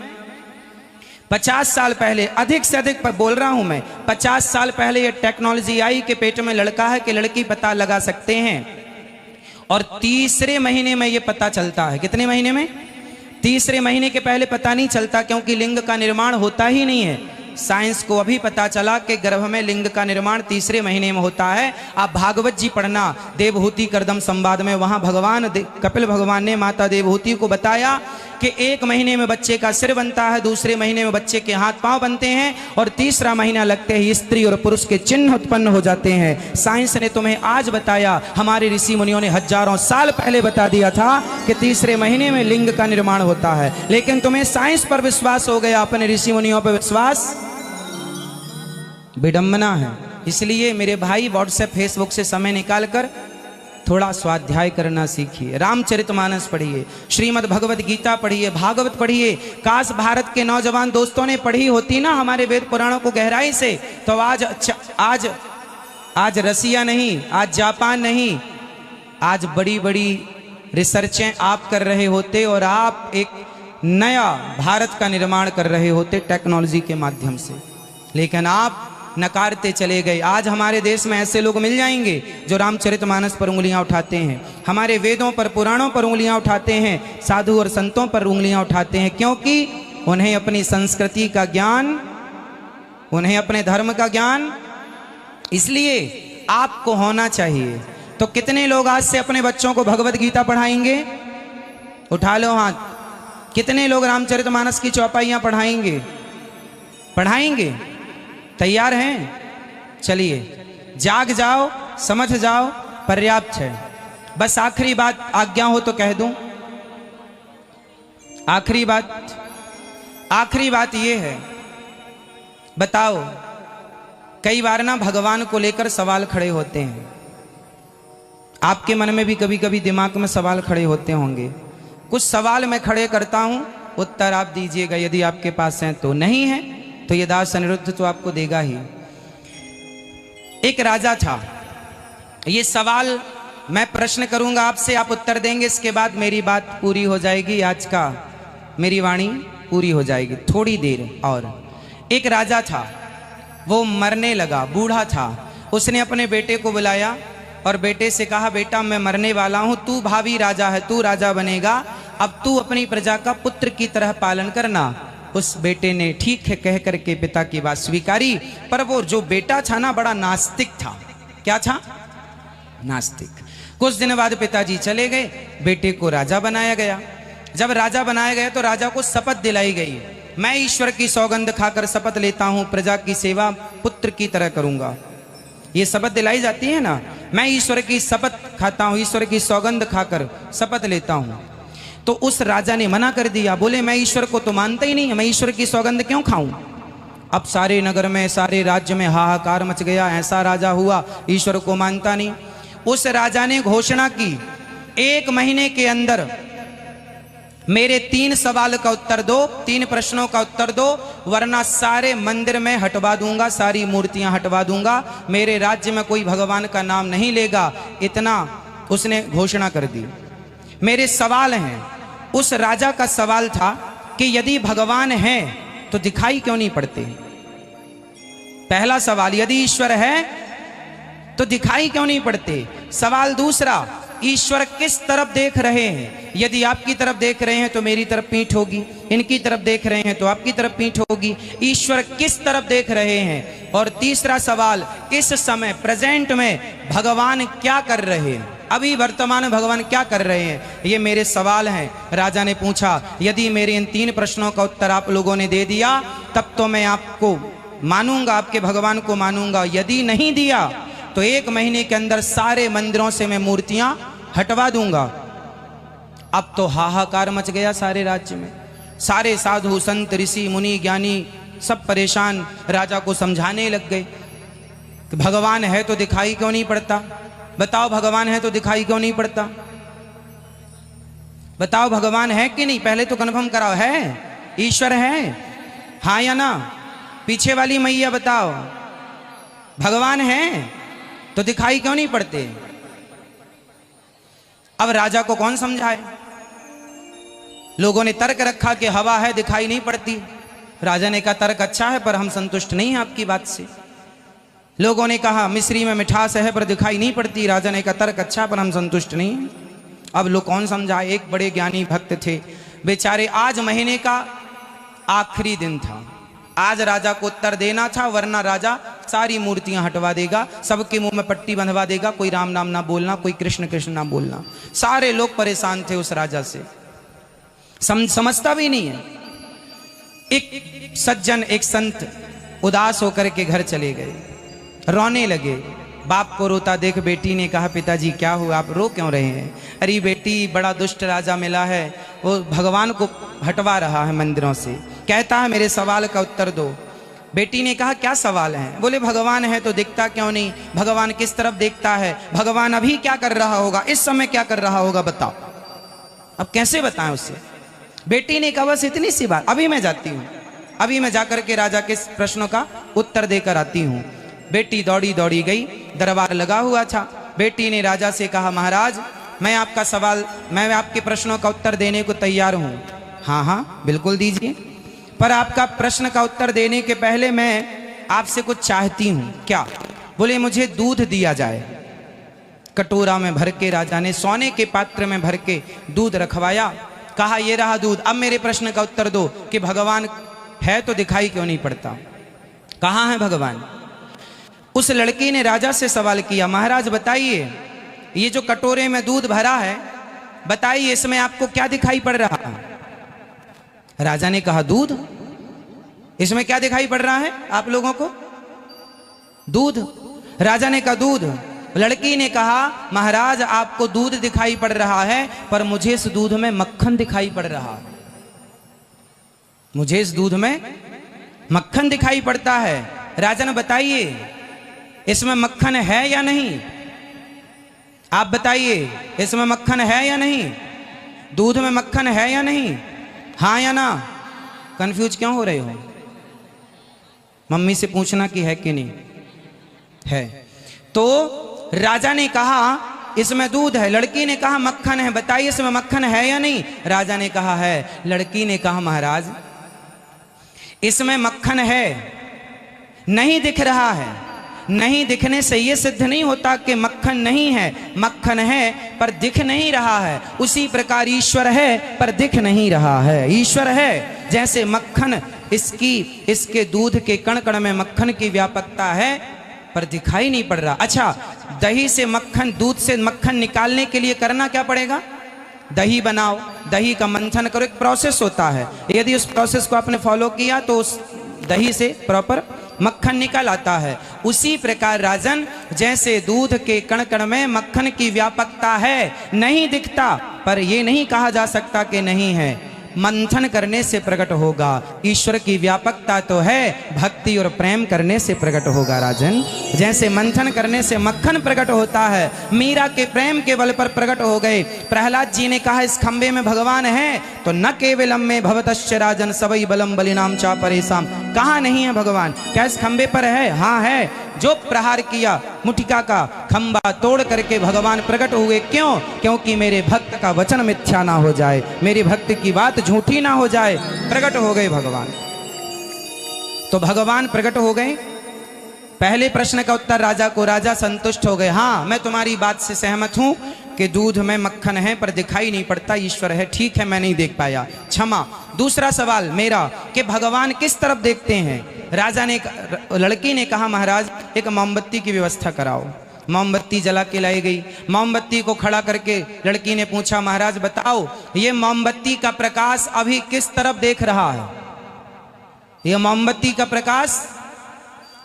Speaker 1: 50 साल पहले, अधिक से अधिक बोल रहा हूं मैं, 50 साल पहले ये टेक्नोलॉजी आई कि पेट में लड़का है कि लड़की पता लगा सकते हैं। और तीसरे महीने में ये पता चलता है। कितने महीने में? तीसरे महीने के पहले पता नहीं चलता, क्योंकि लिंग का निर्माण होता ही नहीं है। साइंस को अभी पता चला कि गर्भ में लिंग का निर्माण तीसरे महीने में होता है। आप भागवत जी पढ़ना, देवहूति करदम संवाद में, वहां भगवान कपिल भगवान ने माता देवहूति को बताया कि एक महीने में बच्चे का सिर बनता है, दूसरे महीने में बच्चे के हाथ पांव बनते हैं, और तीसरा महीना लगते ही स्त्री और पुरुष के चिन्ह उत्पन्न हो जाते हैं। साइंस ने तुम्हें आज बताया, हमारे ऋषि मुनियों ने हजारों साल पहले बता दिया था कि तीसरे महीने में लिंग का निर्माण होता है। लेकिन तुम्हें साइंस पर विश्वास हो गया, अपने ऋषि मुनियों पर विश्वास विडंबना है। इसलिए मेरे भाई व्हाट्सएप फेसबुक से समय निकालकर थोड़ा स्वाध्याय करना सीखिए, रामचरितमानस पढ़िए, श्रीमद् भगवत गीता पढ़िए, भागवत पढ़िए। काश भारत के नौजवान दोस्तों ने पढ़ी होती ना हमारे वेद पुराणों को गहराई से, तो आज रसिया नहीं, आज जापान नहीं, आज बड़ी बड़ी रिसर्चें आप कर रहे होते और आप एक नया भारत का निर्माण कर रहे होते टेक्नोलॉजी के माध्यम से। लेकिन आप नकारते चले गए। आज हमारे देश में ऐसे लोग मिल जाएंगे जो रामचरितमानस पर उंगलियां उठाते हैं, हमारे वेदों पर पुराणों पर उंगलियां उठाते हैं, साधु और संतों पर उंगलियां उठाते हैं, क्योंकि उन्हें अपनी संस्कृति का ज्ञान, उन्हें अपने धर्म का ज्ञान इसलिए आपको होना चाहिए। तो कितने लोग आज से अपने बच्चों को भगवत गीता पढ़ाएंगे? उठा लो हाथ। कितने लोग रामचरितमानस की चौपाइयां पढ़ाएंगे? पढ़ाएंगे? तैयार हैं? चलिए जाग जाओ, समझ जाओ, पर्याप्त है। बस आखिरी बात आज्ञा हो तो कह दूं। आखिरी बात ये है, बताओ, कई बार ना भगवान को लेकर सवाल खड़े होते हैं। आपके मन में भी कभी कभी दिमाग में सवाल खड़े होते होंगे। कुछ सवाल मैं खड़े करता हूं, उत्तर आप दीजिएगा, यदि आपके पास हैं तो, नहीं है तो ये दास अनिरुद्ध तो आपको देगा ही। एक राजा था, ये सवाल मैं प्रश्न करूंगा आपसे, आप उत्तर देंगे, इसके बाद मेरी बात पूरी हो जाएगी, आज का मेरी वाणी पूरी हो जाएगी, थोड़ी देर और। एक राजा था, वो मरने लगा, बूढ़ा था। उसने अपने बेटे को बुलाया और बेटे से कहा, बेटा मैं मरने वाला हूं, तू भावी राजा है, तू राजा बनेगा, अब तू अपनी प्रजा का पुत्र की तरह पालन करना। उस बेटे ने ठीक है कह करके पिता की बात स्वीकारी। पर वो जो बेटा था ना, बड़ा नास्तिक था। क्या था? नास्तिक। कुछ दिन बाद पिताजी चले गए, बेटे को राजा बनाया गया। जब राजा बनाया गया तो राजा को शपथ दिलाई गई, मैं ईश्वर की सौगंध खाकर शपथ लेता हूं, प्रजा की सेवा पुत्र की तरह करूंगा। ये शपथ दिलाई जाती है ना, मैं ईश्वर की शपथ खाता हूं, ईश्वर की सौगंध खाकर शपथ लेता हूं। तो उस राजा ने मना कर दिया, बोले मैं ईश्वर को तो मानता ही नहीं, मैं ईश्वर की सौगंध क्यों खाऊं। अब सारे नगर में, सारे राज्य में हाहाकार मच गया, ऐसा राजा हुआ ईश्वर को मानता नहीं। उस राजा ने घोषणा की, 1 महीने के अंदर मेरे 3 सवाल का उत्तर दो, 3 प्रश्नों का उत्तर दो, वरना सारे मंदिर में हटवा दूंगा, सारी मूर्तियां हटवा दूंगा, मेरे राज्य में कोई भगवान का नाम नहीं लेगा। इतना उसने घोषणा कर दी। मेरे सवाल हैं। उस राजा का सवाल था कि यदि भगवान है तो दिखाई क्यों नहीं पड़ते? पहला सवाल, यदि ईश्वर है तो दिखाई क्यों नहीं पड़ते? सवाल दूसरा, ईश्वर किस तरफ देख रहे हैं? यदि आपकी तरफ देख रहे हैं तो मेरी तरफ पीठ होगी, इनकी तरफ देख रहे हैं तो आपकी तरफ पीठ होगी। ईश्वर किस तरफ देख रहे हैं? और तीसरा सवाल, इस समय प्रेजेंट में भगवान क्या कर रहे हैं? अभी वर्तमान में भगवान क्या कर रहे हैं? ये मेरे सवाल हैं। राजा ने पूछा, यदि मेरे इन 3 प्रश्नों का उत्तर आप लोगों ने दे दिया तब तो मैं आपको मानूंगा, आपके भगवान को मानूंगा, यदि नहीं दिया तो 1 महीने के अंदर सारे मंदिरों से मैं मूर्तियां हटवा दूंगा। अब तो हाहाकार मच गया सारे राज्य में, सारे साधु संत ऋषि मुनि ज्ञानी सब परेशान राजा को समझाने लग गए कि भगवान है तो दिखाई क्यों नहीं पड़ता? बताओ भगवान है तो दिखाई क्यों नहीं पड़ता? बताओ भगवान है कि नहीं? पहले तो कन्फर्म कराओ, है ईश्वर है? हाँ या ना? पीछे वाली मैया बताओ, भगवान है तो दिखाई क्यों नहीं पड़ते? अब राजा को कौन समझाए? लोगों ने तर्क रखा कि हवा है दिखाई नहीं पड़ती। राजा ने कहा तर्क अच्छा है पर हम संतुष्ट नहीं हैं आपकी बात से। लोगों ने कहा मिश्री में मिठास है पर दिखाई नहीं पड़ती। राजा ने कहा तर्क अच्छा पर हम संतुष्ट नहीं हैं। अब लोग कौन समझाए? एक बड़े ज्ञानी भक्त थे बेचारे, आज महीने का आखिरी दिन था, आज राजा को उत्तर देना था, वरना राजा सारी मूर्तियां हटवा देगा, सबके मुंह में पट्टी बंधवा देगा, कोई राम नाम ना बोलना, कोई कृष्ण कृष्ण ना बोलना। सारे लोग परेशान थे उस राजा से। समझता भी नहीं है। एक सज्जन, एक संत उदास होकर के घर चले गए, रोने लगे। बाप को रोता देख बेटी ने कहा, पिताजी क्या हुआ, आप रो क्यों रहे हैं? अरे बेटी, बड़ा दुष्ट राजा मिला है, वो भगवान को हटवा रहा है मंदिरों से, कहता है मेरे सवाल का उत्तर दो। बेटी ने कहा, क्या सवाल है? बोले, भगवान है तो दिखता क्यों नहीं? भगवान किस तरफ देखता है? भगवान अभी क्या कर रहा होगा, इस समय क्या कर रहा होगा, बताओ। अब कैसे बताएं उससे? बेटी ने कहा, बस इतनी सी बात, अभी मैं जाती हूँ, अभी मैं जाकर के राजा के प्रश्नों का उत्तर देकर आती हूँ। बेटी दौड़ी दौड़ी गई, दरबार लगा हुआ था। बेटी ने राजा से कहा, महाराज मैं आपके प्रश्नों का उत्तर देने को तैयार हूँ। हाँ हाँ बिल्कुल दीजिए, पर आपका प्रश्न का उत्तर देने के पहले मैं आपसे कुछ चाहती हूँ। क्या? बोले, मुझे दूध दिया जाए। कटोरा में भर के राजा ने, सोने के पात्र में भर के दूध रखवाया। कहा, ये रहा दूध, अब मेरे प्रश्न का उत्तर दो कि भगवान है तो दिखाई क्यों नहीं पड़ता, कहाँ है भगवान? उस लड़की ने राजा से सवाल किया, महाराज बताइए, ये जो कटोरे में दूध भरा है, बताइए इसमें आपको क्या दिखाई पड़ रहा है? राजा ने कहा, दूध? इसमें क्या दिखाई पड़ रहा है आप लोगों को? दूध। राजा ने कहा, दूध। लड़की ने कहा, महाराज आपको दूध दिखाई पड़ रहा है, पर मुझे इस दूध में मक्खन दिखाई पड़ रहा है। मुझे इस दूध में मक्खन दिखाई पड़ता है। राजा ने, बताइए इसमें मक्खन है या नहीं? आप बताइए, इसमें मक्खन है या नहीं? दूध में मक्खन है या नहीं? हाँ या ना? कंफ्यूज क्यों हो रहे हो? मम्मी से पूछना कि है कि नहीं है। तो राजा ने कहा, इसमें दूध है। लड़की ने कहा, मक्खन है, बताइए इसमें मक्खन है या नहीं? राजा ने कहा, है। लड़की ने कहा, महाराज इसमें मक्खन है, नहीं दिख रहा है। नहीं दिखने से यह सिद्ध नहीं होता कि मक्खन नहीं है। मक्खन है पर दिख नहीं रहा है। उसी प्रकार ईश्वर है पर दिख नहीं रहा है। ईश्वर है जैसे मक्खन, इसके दूध के कण कण में मक्खन की व्यापकता है पर दिखाई नहीं पड़ रहा। अच्छा, दही से मक्खन, दूध से मक्खन निकालने के लिए करना क्या पड़ेगा? दही बनाओ, दही का मंथन करो, एक प्रोसेस होता है। यदि उस प्रोसेस को आपने फॉलो किया तो उस दही से प्रॉपर मक्खन निकल आता है। उसी प्रकार राजन, जैसे दूध के कण कण में मक्खन की व्यापकता है, नहीं दिखता, पर यह नहीं कहा जा सकता कि नहीं है, मंथन करने से प्रकट होगा। ईश्वर की व्यापकता तो है, भक्ति और प्रेम करने से प्रकट होगा। राजन, जैसे मंथन करने से मक्खन प्रकट होता है, मीरा के प्रेम के बल पर प्रकट हो गए। प्रहलाद जी ने कहा, इस खंबे में भगवान है तो न केवलम में भवतश्च राजन सबई बलम बलिनाम चा परेशाम। कहाँ नहीं है भगवान? क्या इस खंबे पर है? हाँ है। जो प्रहार किया मुठिका का, खंबा तोड़ करके भगवान प्रकट हुए। क्यों? क्योंकि मेरे भक्त का वचन मिथ्या ना हो जाए, मेरी भक्त की बात झूठी ना हो जाए। प्रकट हो गए भगवान। तो भगवान प्रकट हो गए। पहले प्रश्न का उत्तर राजा को, राजा संतुष्ट हो गए। हाँ, मैं तुम्हारी बात से सहमत हूं कि दूध में मक्खन है पर दिखाई नहीं पड़ता, ईश्वर है। ठीक है, मैं नहीं देख पाया, क्षमा। दूसरा सवाल मेरा कि भगवान किस तरफ देखते हैं? राजा ने, लड़की ने कहा, महाराज एक मोमबत्ती की व्यवस्था कराओ। मोमबत्ती जला के लाई गई। मोमबत्ती को खड़ा करके लड़की ने पूछा, महाराज बताओ ये मोमबत्ती का प्रकाश अभी किस तरफ देख रहा है? ये मोमबत्ती का प्रकाश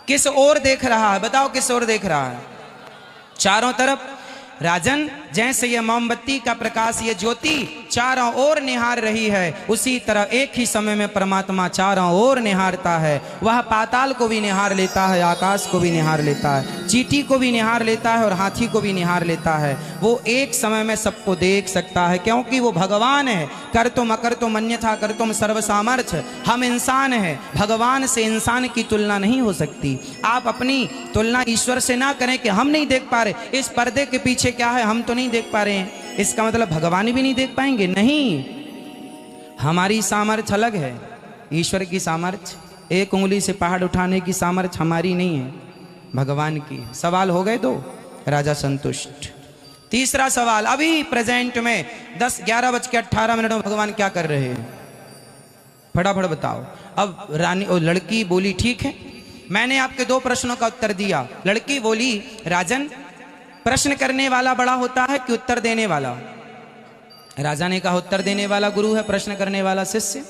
Speaker 1: किस ओर देख रहा है? बताओ किस ओर देख रहा है? चारों तरफ। राजन, जैसे ये मोमबत्ती का प्रकाश, ये ज्योति चारों ओर निहार रही है, उसी तरह एक ही समय में परमात्मा चारों ओर निहारता है। वह पाताल को भी निहार लेता है, आकाश को भी निहार लेता है, चींटी को भी निहार लेता है और हाथी को भी निहार लेता है। वो एक समय में सबको देख सकता है, क्योंकि वो भगवान है। कर तुम अकर तुम अन्यथा कर तुम सर्व सामर्थ्य। हम इंसान हैं, भगवान से इंसान की तुलना नहीं हो सकती। आप अपनी तुलना ईश्वर से ना करें कि हम नहीं देख पा रहे, इस पर्दे के पीछे क्या है हम तो नहीं देख पा रहे हैं, इसका मतलब भगवान भी नहीं देख पाएंगे? नहीं, हमारी सामर्थ्य अलग है, ईश्वर की सामर्थ्य, एक उंगली से पहाड़ उठाने की सामर्थ्य हमारी नहीं है, भगवान की। सवाल हो गए दो, राजा संतुष्ट। तीसरा सवाल, अभी प्रेजेंट में 10:11:18 में भगवान क्या कर रहे हैं? फटाफट बताओ। अब रानी और लड़की बोली, ठीक है, मैंने आपके 2 प्रश्नों का उत्तर दिया। लड़की बोली, राजन प्रश्न करने वाला बड़ा होता है कि उत्तर देने वाला? राजा ने कहा उत्तर देने वाला गुरु है, प्रश्न करने वाला शिष्य।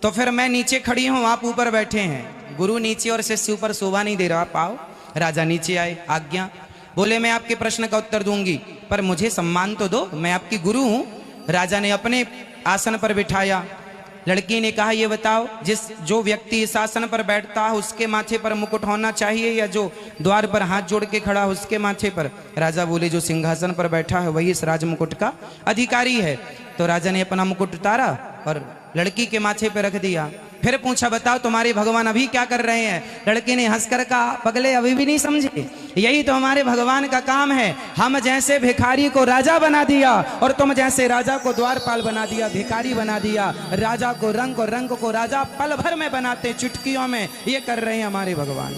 Speaker 1: तो फिर मैं नीचे खड़ी हूं, आप ऊपर बैठे हैं, गुरु नीचे और शिष्य ऊपर शोभा नहीं दे रहा, आप आओ। राजा नीचे आए, आज्ञा। बोले मैं आपके प्रश्न का उत्तर दूंगी, पर मुझे सम्मान तो दो, मैं आपकी गुरु हूं। राजा ने अपने आसन पर बिठाया। लड़की ने कहा ये बताओ, जो व्यक्ति इस आसन पर बैठता है उसके माथे पर मुकुट होना चाहिए या जो द्वार पर हाथ जोड़ के खड़ा उसके माथे पर? राजा बोले जो सिंहासन पर बैठा है वही इस राज मुकुट का अधिकारी है। तो राजा ने अपना मुकुट उतारा और लड़की के माथे पर रख दिया। फिर पूछा बताओ तुम्हारे भगवान अभी क्या कर रहे हैं? लड़के ने हंसकर कहा पगले अभी भी नहीं समझे, यही तो हमारे भगवान का काम है। हम जैसे भिखारी को राजा बना दिया और तुम जैसे राजा को द्वारपाल बना दिया, भिखारी बना दिया। राजा को रंग और रंग को राजा पल भर में बनाते, चुटकियों में। ये कर रहे हैं हमारे भगवान,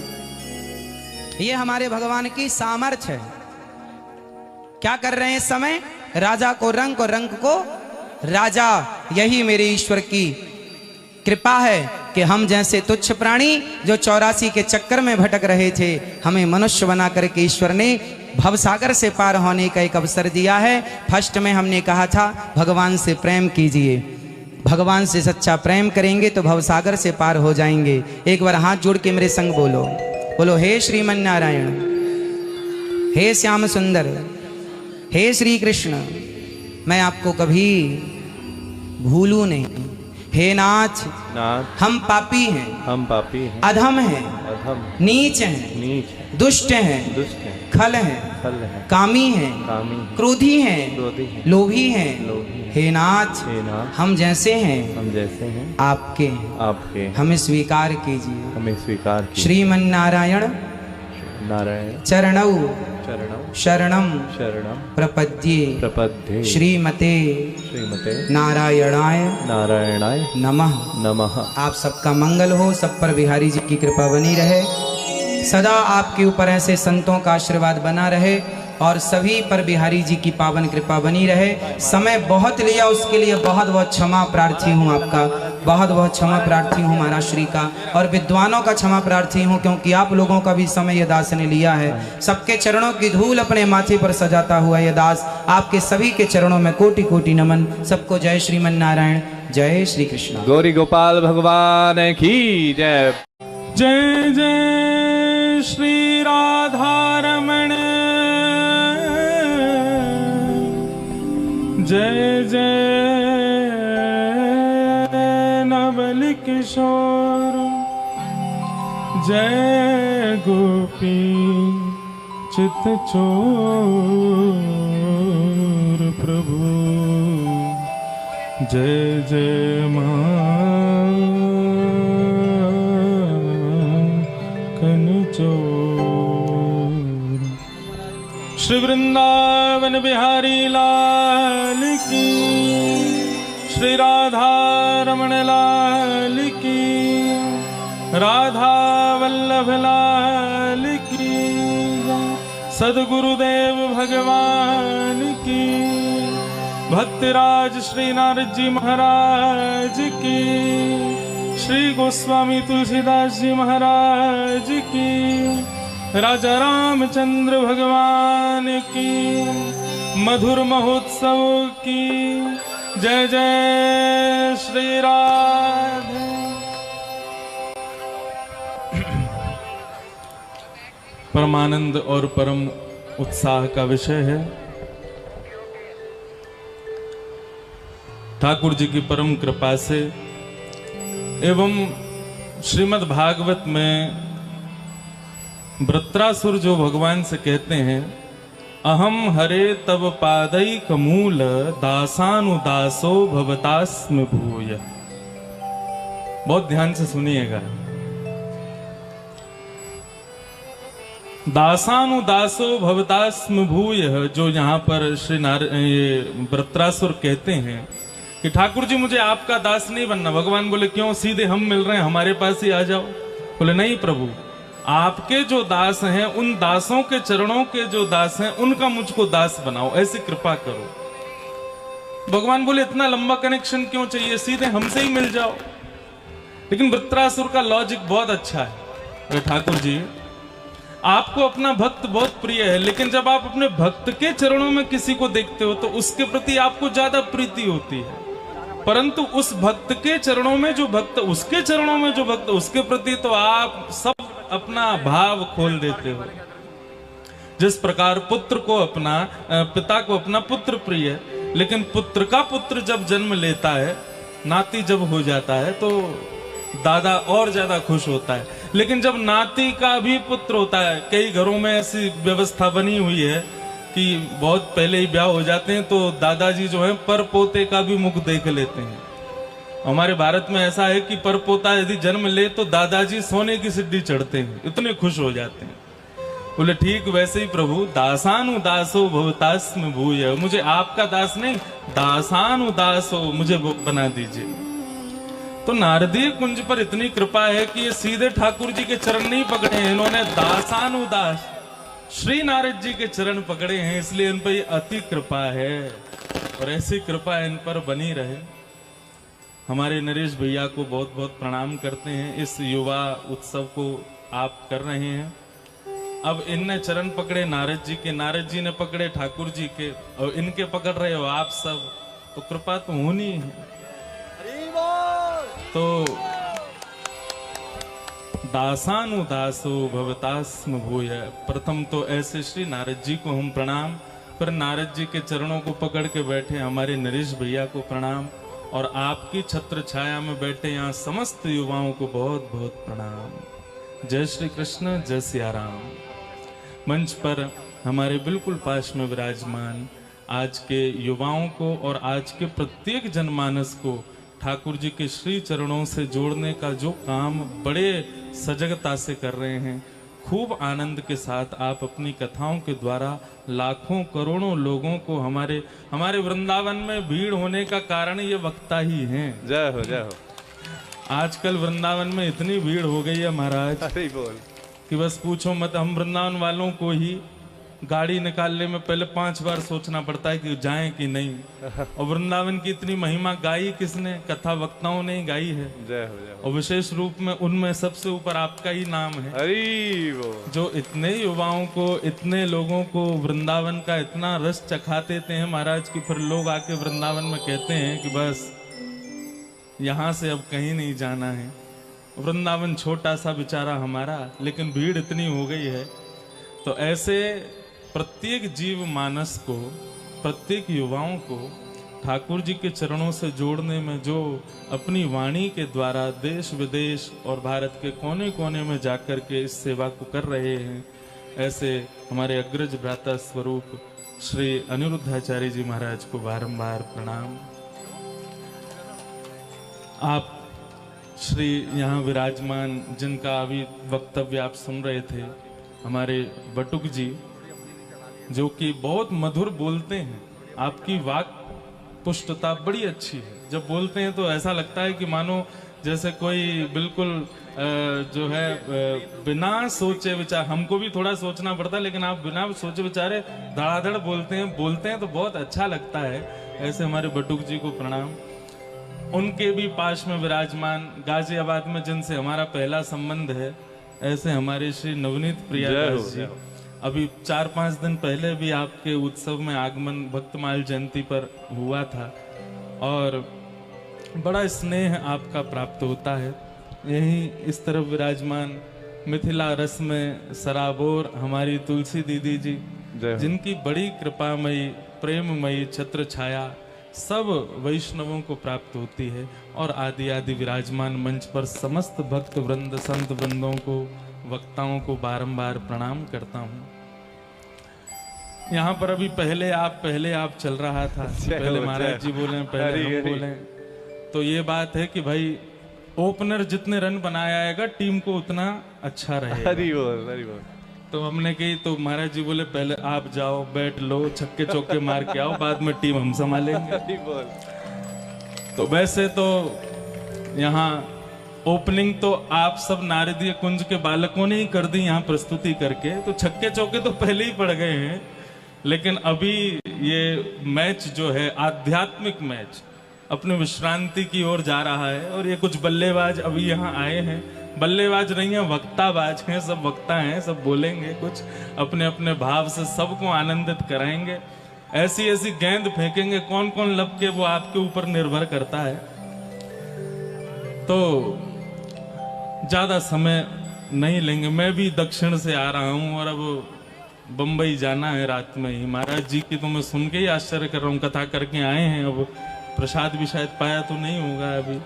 Speaker 1: ये हमारे भगवान की सामर्थ्य है। क्या कर रहे हैं इस समय? राजा को रंग और रंग को राजा। यही मेरे ईश्वर की कृपा है कि हम जैसे तुच्छ प्राणी जो 84 के चक्कर में भटक रहे थे, हमें मनुष्य बना करके ईश्वर ने भवसागर से पार होने का एक अवसर दिया है। फर्स्ट में हमने कहा था भगवान से प्रेम कीजिए, भगवान से सच्चा प्रेम करेंगे तो भवसागर से पार हो जाएंगे। एक बार हाथ जोड़ के मेरे संग बोलो, बोलो हे श्रीमन नारायण, हे श्याम सुंदर, हे श्री कृष्ण, मैं आपको कभी भूलूं नहीं। हे नाथ, हम पापी हैं, अधम हैं, नीच हैं, दुष्ट हैं, खल हैं, कामी हैं, क्रोधी हैं, लोभी हैं। हे नाथ, हम जैसे हैं आपके, हमें स्वीकार कीजिए। श्रीमन नारायण चरणौ शरणम प्रपद्ये श्रीमते नारायणाय नमः। आप सबका मंगल हो, सब पर बिहारी जी की कृपा बनी रहे, सदा आपके ऊपर ऐसे संतों का आशीर्वाद बना रहे और सभी पर बिहारी जी की पावन कृपा बनी रहे। समय बहुत लिया, उसके लिए बहुत बहुत क्षमा प्रार्थी हूँ आपका, बहुत बहुत क्षमा प्रार्थी हूँ महाराज श्री का, और विद्वानों का क्षमा प्रार्थी हूँ क्योंकि आप लोगों का भी समय ये दास ने लिया है। सबके चरणों की धूल अपने माथे पर सजाता हुआ ये दास आपके सभी के चरणों में कोटि कोटि नमन। सबको जय श्रीमन नारायण, जय श्री कृष्ण।
Speaker 2: गौरी गोपाल भगवान की जय।
Speaker 3: जय जय श्री राधा रमण, जय जय नवल किशोर, जय गोपी चित चोर प्रभु, जय जय मां श्री वृंदावन बिहारी लाल की, श्री राधा रमण लाल की, राधा वल्लभ लाल की, सद्गुरुदेव भगवान की, भक्तराज श्री नारद जी महाराज की, श्री गोस्वामी तुलसीदास जी महाराज की, राजा रामचंद्र भगवान की, मधुर महोत्सव की जय जय श्री राधे। परमानंद और परम उत्साह का विषय है। ठाकुर जी की परम कृपा से एवं श्रीमद् भागवत में वृत्रासुर जो भगवान से कहते हैं अहम हरे तब पादैक मूल दासानुदासो भवतास्म भूय। बहुत ध्यान से सुनिएगा। दासानुदासो भवतास्म भूय, जो यहाँ पर श्री वृत्रासुर कहते हैं कि ठाकुर जी मुझे आपका दास नहीं बनना। भगवान बोले क्यों, सीधे हम मिल रहे हैं, हमारे पास ही आ जाओ। बोले नहीं प्रभु, आपके जो दास हैं उन दासों के चरणों के जो दास हैं उनका मुझको दास बनाओ, ऐसी कृपा करो। भगवान बोले इतना लंबा कनेक्शन क्यों चाहिए, सीधे हमसे ही मिल जाओ। लेकिन वृत्रासुर का लॉजिक बहुत अच्छा है। ठाकुर जी आपको अपना भक्त बहुत प्रिय है, लेकिन जब आप अपने भक्त के चरणों में किसी को देखते हो तो उसके प्रति आपको ज्यादा प्रीति होती है। परंतु उस भक्त के चरणों में जो भक्त, उसके चरणों में जो भक्त, उसके प्रति तो आप सब अपना भाव खोल देते हो। जिस प्रकार पुत्र को अपना, पिता को अपना पुत्र प्रिय है, लेकिन पुत्र का पुत्र जब जन्म लेता है, नाती जब हो जाता है, तो दादा और ज्यादा खुश होता है। लेकिन जब नाती का भी पुत्र होता है, कई घरों में ऐसी व्यवस्था बनी हुई है कि बहुत पहले ही ब्याह हो जाते हैं, तो दादाजी जो है पर पोते का भी मुख देख लेते हैं। हमारे भारत में ऐसा है कि पर पोता यदि जन्म ले तो दादाजी सोने की सिद्धि चढ़ते हैं, इतने खुश हो जाते हैं। बोले ठीक वैसे ही प्रभु, दासानु दासो भवतास्म भूय, मुझे आपका दास नहीं, दासानु दासो मुझे बना दीजिए। तो नारदीय कुंज पर इतनी कृपा है कि ये सीधे ठाकुर जी के चरण नहीं पकड़े हैं, इन्होंने दासानुदास श्री नारद जी के चरण पकड़े हैं, इसलिए इन पर ये अति कृपा है। और ऐसी कृपा इन पर बनी रहे। हमारे नरेश भैया को बहुत बहुत प्रणाम करते हैं। इस युवा उत्सव को आप कर रहे हैं। अब इनने चरण पकड़े नारद जी के, नारद जी ने पकड़े ठाकुर जी के, और इनके पकड़ रहे हो आप सब, तो कृपा तो होनी है। तो दासानुदासो भवतास्म भूय, प्रथम तो ऐसे श्री नारद जी को हम प्रणाम, फिर नारद जी के चरणों को पकड़ के बैठे हमारे नरेश भैया को प्रणाम, और आपकी छत्र छाया में बैठे यहाँ समस्त युवाओं को बहुत बहुत प्रणाम। जय श्री कृष्ण, जय सिया राम। मंच पर हमारे बिल्कुल पास में विराजमान आज के युवाओं को और आज के प्रत्येक जनमानस को ठाकुर जी के श्री चरणों से जोड़ने का जो काम बड़े सजगता से कर रहे हैं, खूब आनंद के साथ आप अपनी कथाओं के द्वारा लाखों करोड़ों लोगों को, हमारे वृंदावन में भीड़ होने का कारण ये वक्ता ही हैं।
Speaker 2: जय हो जय हो।
Speaker 3: आजकल वृंदावन में इतनी भीड़ हो गई है महाराज,
Speaker 2: अरे बोल
Speaker 3: कि बस पूछो मत। हम वृंदावन वालों को ही गाड़ी निकालने में पहले 5 बार सोचना पड़ता है कि जाएं कि नहीं। और वृंदावन की इतनी महिमा गाई किसने? कथा वक्ताओं ने ही गाई है।
Speaker 2: जय हो जय हो।
Speaker 3: और विशेष रूप में उनमें सबसे ऊपर आपका ही नाम है।
Speaker 2: अरे वो
Speaker 3: जो इतने युवाओं को, इतने लोगों को वृंदावन का इतना रस चखा देते हैं महाराज, की फिर लोग आके वृंदावन में कहते हैं कि बस यहाँ से अब कहीं नहीं जाना है। वृंदावन छोटा सा बेचारा हमारा, लेकिन भीड़ इतनी हो गई है। तो ऐसे प्रत्येक जीव मानस को, प्रत्येक युवाओं को ठाकुर जी के चरणों से जोड़ने में जो अपनी वाणी के द्वारा देश विदेश और भारत के कोने कोने में जाकर के इस सेवा को कर रहे हैं, ऐसे हमारे अग्रज भ्राता स्वरूप श्री अनिरुद्धाचार्य जी महाराज को बारंबार प्रणाम। आप श्री यहाँ विराजमान, जिनका अभी वक्तव्य आप सुन रहे थे, हमारे बटुक जी, जो कि बहुत मधुर बोलते हैं। आपकी वाक पुष्टता बड़ी अच्छी है। जब बोलते हैं तो ऐसा लगता है कि मानो जैसे कोई बिल्कुल जो है बिना सोचे विचार, हमको भी थोड़ा सोचना पड़ता है, लेकिन आप बिना सोचे विचारे धड़ाधड़ बोलते हैं तो बहुत अच्छा लगता है। ऐसे हमारे बटुक जी को प्रणाम। उनके भी पास में विराजमान गाजियाबाद में जिनसे हमारा पहला संबंध है, ऐसे हमारे श्री नवनीत प्रियादास जी, अभी 4-5 दिन पहले भी आपके उत्सव में आगमन भक्तमाल जयंती पर हुआ था, और बड़ा स्नेह आपका प्राप्त होता है। यही इस तरफ विराजमान मिथिला रस में सराबोर हमारी तुलसी दीदी जी, जिनकी बड़ी कृपामयी प्रेममयी छत्र छाया सब वैष्णवों को प्राप्त होती है। और आदि आदि विराजमान मंच पर समस्त भक्त वृंद, संत वृंदों को, वक्ताओं को बारंबार प्रणाम करता हूँ। यहाँ पर अभी पहले आप चल रहा था, पहले महाराज जी बोले, पहले हम बोले। तो ये बात है कि भाई ओपनर जितने रन बनाया आएगा टीम को उतना अच्छा रहेगा।
Speaker 2: हरी बोल।
Speaker 3: तो हमने कही, तो महाराज जी बोले पहले आप जाओ, बैठ लो, छक्के चौके मार के आओ, बाद में टीम हम संभालेंगे। तो वैसे तो यहाँ ओपनिंग तो आप सब नारदीय कुंज के बालकों ने ही कर दी यहाँ प्रस्तुति करके, तो छक्के चौके तो पहले ही पड़ गए हैं। लेकिन अभी ये मैच जो है, आध्यात्मिक मैच, अपने विश्रांति की ओर जा रहा है। और ये कुछ बल्लेबाज अभी यहाँ आए हैं, बल्लेबाज नहीं है, वक्ताबाज हैं, सब वक्ता हैं, सब बोलेंगे कुछ अपने अपने भाव से, सबको आनंदित कराएंगे। ऐसी ऐसी गेंद फेंकेंगे, कौन कौन लपके वो आपके ऊपर निर्भर करता है। तो ज्यादा समय नहीं लेंगे, मैं भी दक्षिण से आ रहा हूं और अब बंबई जाना है रात में ही। महाराज जी की तो मैं सुन के ही आश्चर्य कर रहा हूँ, कथा करके आए हैं, अब प्रसाद भी शायद पाया तो नहीं होगा अभी।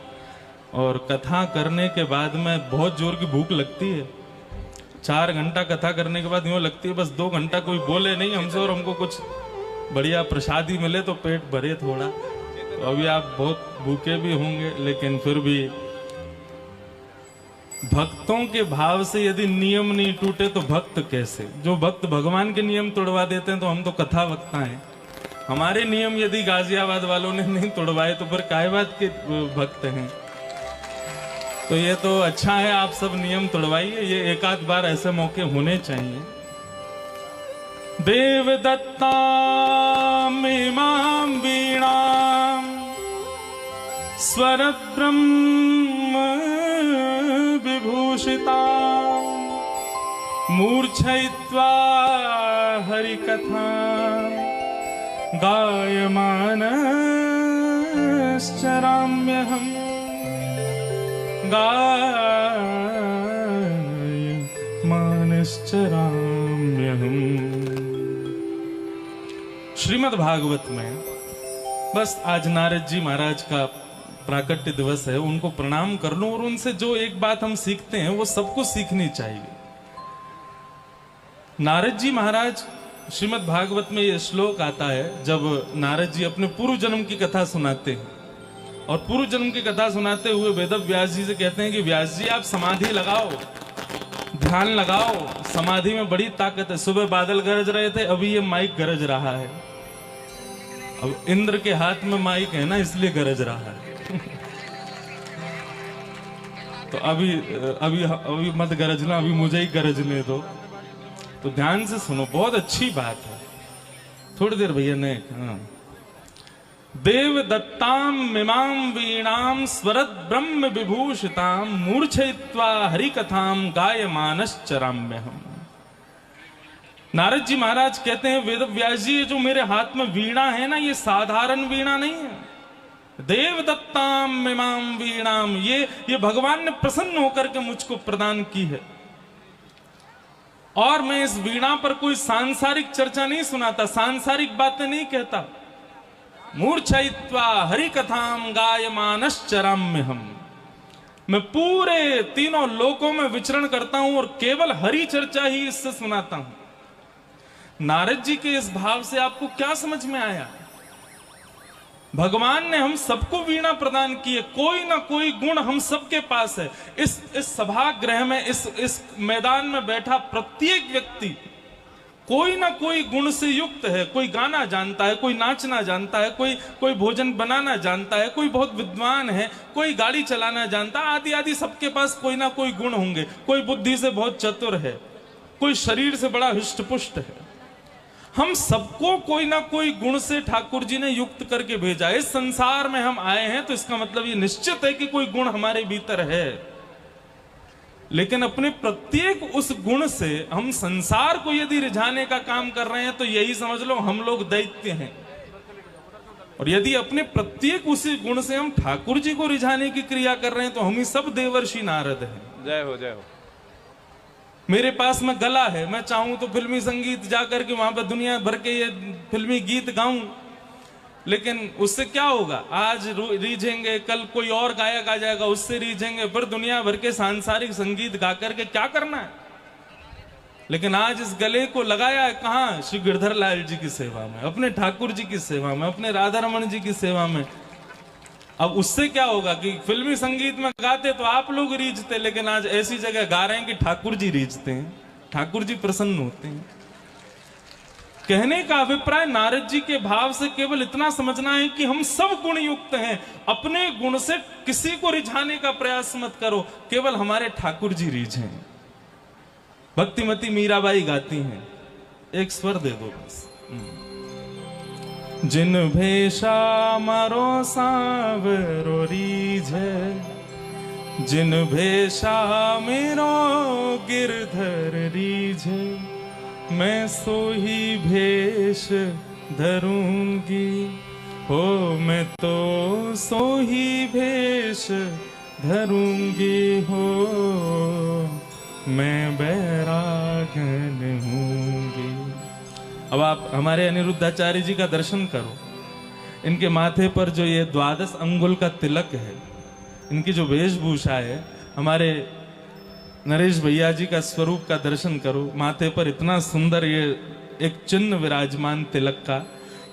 Speaker 3: और कथा करने के बाद में बहुत जोर की भूख लगती है। 4 घंटा कथा करने के बाद यूँ लगती है बस 2 घंटा कोई बोले नहीं हमसे और हमको कुछ बढ़िया प्रसाद ही मिले तो पेट भरे थोड़ा। तो अभी आप बहुत भूखे भी होंगे, लेकिन फिर भी भक्तों के भाव से यदि नियम नहीं टूटे तो भक्त कैसे? जो भक्त भगवान के नियम तोड़वा देते हैं तो हम तो कथा वक्ता हैं। हमारे नियम यदि गाजियाबाद वालों ने नहीं तोड़वाए तो फिर काय बात के भक्त हैं। तो ये तो अच्छा है, आप सब नियम तोड़वाइए, ये एक आध बार ऐसे मौके होने चाहिए। देव दत्ता मीमां वीणां स्वर ब्रह्म विभूषिता मूर्छयित्वा हरिकथा गायमानश्चराम्यहम् गायमानश्चराम्यहम्। श्रीमद् भागवत में बस आज नारद जी महाराज का प्राकट्य दिवस है, उनको प्रणाम कर लूं और उनसे जो एक बात हम सीखते हैं वो सबको सीखनी चाहिए। नारद जी महाराज, श्रीमद् भागवत में ये श्लोक आता है जब नारद जी अपने पूर्व जन्म की कथा सुनाते हैं और पूर्व जन्म की कथा सुनाते हुए वेद व्यास जी से कहते हैं कि व्यास जी आप समाधि लगाओ, ध्यान लगाओ, समाधि में बड़ी ताकत है। सुबह बादल गरज रहे थे, अभी ये माइक गरज रहा है। अब इंद्र के हाथ में माइक है ना, इसलिए गरज रहा है। तो अभी अभी अभी मत गरजना, अभी मुझे ही गरजने दो। तो ध्यान से सुनो, बहुत अच्छी बात है। थोड़ी देर भैया ने देव दत्ताम मिमां वीणाम स्वरत ब्रह्म विभूषिताम मूर्छयित्वा हरिकथाम गायमानश्चराम्यहम्। नारद जी महाराज कहते हैं वेद व्यास जी, जो मेरे हाथ में वीणा है ना, ये साधारण वीणा नहीं है। देव दत्ताम मिमां वीणाम, ये भगवान ने प्रसन्न होकर के मुझको प्रदान की है। और मैं इस वीणा पर कोई सांसारिक चर्चा नहीं सुनाता, सांसारिक बातें नहीं कहता। मूर्छयित्वा हरिकथाम गायमानश्चराम्यहम्, मैं पूरे तीनों लोकों में विचरण करता हूं और केवल हरि चर्चा ही इससे सुनाता हूं। नारद जी के इस भाव से आपको क्या समझ में आया? भगवान ने हम सबको वीणा प्रदान की है, कोई ना कोई गुण हम सबके पास है। इस सभागृह में, इस मैदान में बैठा प्रत्येक व्यक्ति कोई ना कोई गुण से युक्त है। कोई गाना जानता है, कोई नाचना जानता है, कोई भोजन बनाना जानता है, कोई बहुत विद्वान है, कोई गाड़ी चलाना जानता है, आदि आदि सबके पास कोई ना कोई गुण होंगे। कोई बुद्धि से बहुत चतुर है, कोई शरीर से बड़ा हृष्ट-पुष्ट है। हम सबको कोई ना कोई गुण से ठाकुर जी ने युक्त करके भेजा। इस संसार में हम आए हैं तो इसका मतलब ये निश्चित है कि कोई गुण हमारे भीतर है, लेकिन अपने प्रत्येक उस गुण से हम संसार को यदि रिझाने का काम कर रहे हैं तो यही समझ लो हम लोग दैत्य हैं। और यदि अपने प्रत्येक उसी गुण से हम ठाकुर जी को रिझाने की क्रिया कर रहे हैं तो हम ही सब देवर्षि नारद हैं।
Speaker 2: जय हो, जय हो।
Speaker 3: मेरे पास में गला है, मैं चाहूं तो फिल्मी संगीत जाकर के वहां पर दुनिया भर के ये फिल्मी गीत गाऊं, लेकिन उससे क्या होगा? आज रीझेंगे, कल कोई और गायक आ जाएगा, उससे रीझेंगे, फिर दुनिया भर के सांसारिक संगीत गा करके क्या करना है? लेकिन आज इस गले को लगाया है कहां? श्री गिरधर लाल जी की सेवा में, अपने ठाकुर जी की सेवा में, अपने राधा रमन जी की सेवा में। अब उससे क्या होगा कि फिल्मी संगीत में गाते तो आप लोग रीझते, लेकिन आज ऐसी जगह गा रहे हैं कि ठाकुर जी रीझते हैं, ठाकुर जी प्रसन्न होते हैं। कहने का अभिप्राय नारद जी के भाव से केवल इतना समझना है कि हम सब गुण युक्त हैं। अपने गुण से किसी को रिझाने का प्रयास मत करो, केवल हमारे ठाकुर जी रीझें। भक्तिमती मीराबाई गाती हैं, एक स्वर दे दो बस। जिन भेषा मारो सांवरो रीझे, जिन भेषा मेरो गिरधर रीझे, मैं सो ही भेष धरूंगी। हो मैं तो सो ही भेष धरूंगी, हो मैं बैरागन हूंगी। अब आप हमारे अनिरुद्धाचार्य जी का दर्शन करो। इनके माथे पर जो ये 12 अंगुल का तिलक है, इनकी जो वेशभूषा है, हमारे नरेश भैया जी का स्वरूप का दर्शन करो। माथे पर इतना सुंदर ये एक चिन्ह विराजमान तिलक का,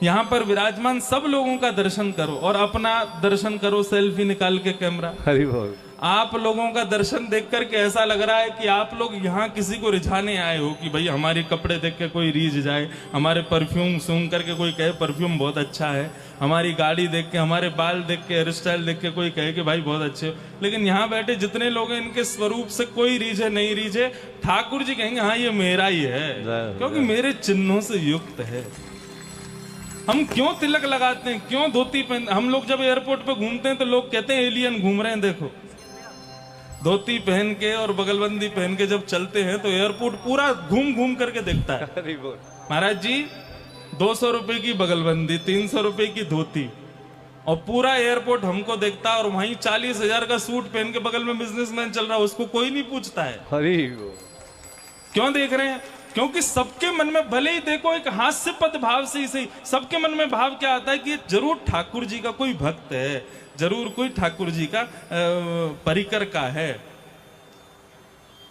Speaker 3: यहाँ पर विराजमान सब लोगों का दर्शन करो और अपना दर्शन करो सेल्फी निकाल के कैमरा।
Speaker 2: हरि बोल।
Speaker 3: आप लोगों का दर्शन देख करके ऐसा लग रहा है कि आप लोग यहाँ किसी को रिझाने आए हो कि भाई हमारे कपड़े देख के कोई रीझ जाए, हमारे परफ्यूम सूंघ करके कोई कहे परफ्यूम बहुत अच्छा है, हमारी गाड़ी देख के, हमारे बाल देख के, हेयर स्टाइल देख के कोई कहे कि भाई बहुत अच्छे हो। लेकिन यहाँ बैठे जितने लोग हैं इनके स्वरूप से कोई रीझे नहीं रीझे, ठाकुर जी कहेंगे हाँ ये मेरा ही है, क्योंकि मेरे चिन्हों से युक्त है। हम क्यों तिलक लगाते हैं, क्यों धोती पहन, हम लोग जब एयरपोर्ट पे घूमते हैं तो लोग कहते हैं एलियन घूम रहे हैं। देखो धोती पहन के और बगलबंदी पहन के जब चलते हैं तो एयरपोर्ट पूरा घूम घूम करके देखता है। महाराज जी 200 रुपए की बगलबंदी, 300 रुपए की धोती, और पूरा एयरपोर्ट हमको देखता है, और वहीं 40,000 का सूट पहन के बगल में बिजनेसमैन चल रहा है, उसको कोई नहीं पूछता है। क्यों देख रहे हैं? क्योंकि सबके मन में, भले ही देखो एक हास्यपद भाव से ही सही, सबके मन में भाव क्या आता है कि जरूर ठाकुर जी का कोई भक्त है, जरूर कोई ठाकुर जी का परिकर का है।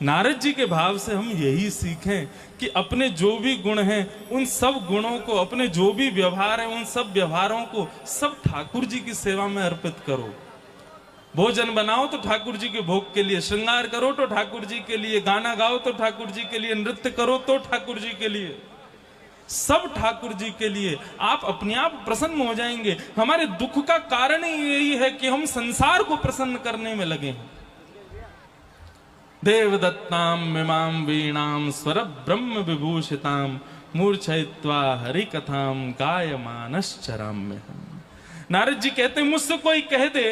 Speaker 3: नारद जी के भाव से हम यही सीखें कि अपने जो भी गुण हैं उन सब गुणों को, अपने जो भी व्यवहार हैं उन सब व्यवहारों को सब ठाकुर जी की सेवा में अर्पित करो। भोजन बनाओ तो ठाकुर जी के भोग के लिए, श्रृंगार करो तो ठाकुर जी के लिए, गाना गाओ तो ठाकुर जी के लिए, नृत्य करो तो ठाकुर जी के लिए, सब ठाकुर जी के लिए। आप अपने आप प्रसन्न हो जाएंगे। हमारे दुख का कारण ही यही है कि हम संसार को प्रसन्न करने में लगे हैं। देवदत्ताम मिमाम वीणाम स्वर ब्रह्म विभूषिताम मूर्छयित्वा हरि कथाम गायमानश्चराम्य। नारद जी कहते हैं मुझसे कोई कह दे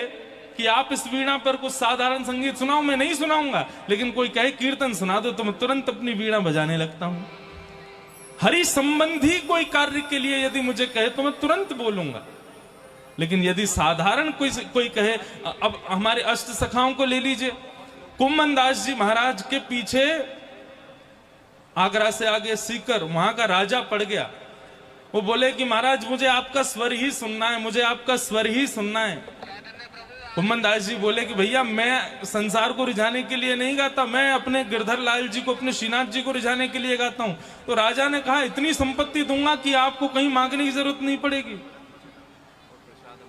Speaker 3: कि आप इस वीणा पर कुछ साधारण संगीत सुनाओ, मैं नहीं सुनाऊंगा, लेकिन कोई कहे कीर्तन सुना दो तो मैं तुरंत अपनी वीणा बजाने लगता हूं। हरि संबंधी कोई कार्य के लिए यदि मुझे कहे तो मैं तुरंत बोलूंगा, लेकिन यदि साधारण कोई कहे, अब हमारे अष्ट सखाओं को ले लीजिए। कुम्मन दास जी महाराज के पीछे आगरा से आगे सीकर, वहां का राजा पड़ गया। वो बोले कि महाराज मुझे आपका स्वर ही सुनना है, मुझे आपका स्वर ही सुनना है। कुम्मन दास जी बोले कि भैया मैं संसार को रिझाने के लिए नहीं गाता, मैं अपने गिरधर लाल जी को, अपने श्रीनाथ जी को रिझाने के लिए गाता हूं। तो राजा ने कहा इतनी संपत्ति दूंगा कि आपको कहीं मांगने की जरूरत नहीं पड़ेगी।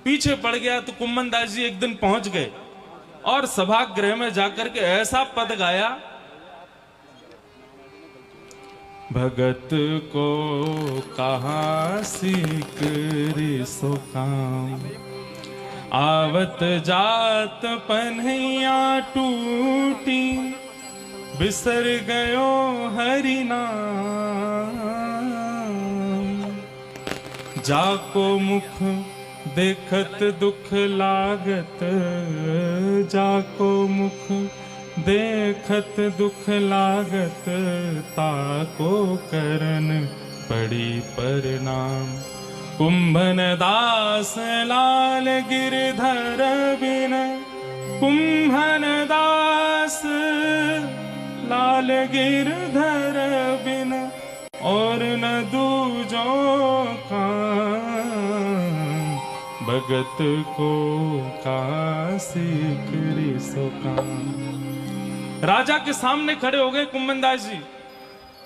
Speaker 3: पीछे पड़ गया तो कुम्मन दास जी एक दिन पहुंच गए और सभागृह में जाकर के ऐसा पद गाया, भगत को कहा सीख रे सो काम, आवत जात पन्हैया टूटी, बिसर गयो हरि नाम, जाको मुख देखत दुख लागत, जाको मुख देखत दुख लागत, ताको करन पड़ी प्रणाम। कुंभन दास लाल गिरधर बिन, कुंभन दास लाल गिरधर बिन, और न दूजो काम, भगत को काशी करी सो काम। राजा के सामने खड़े हो गए कुंभन दास जी।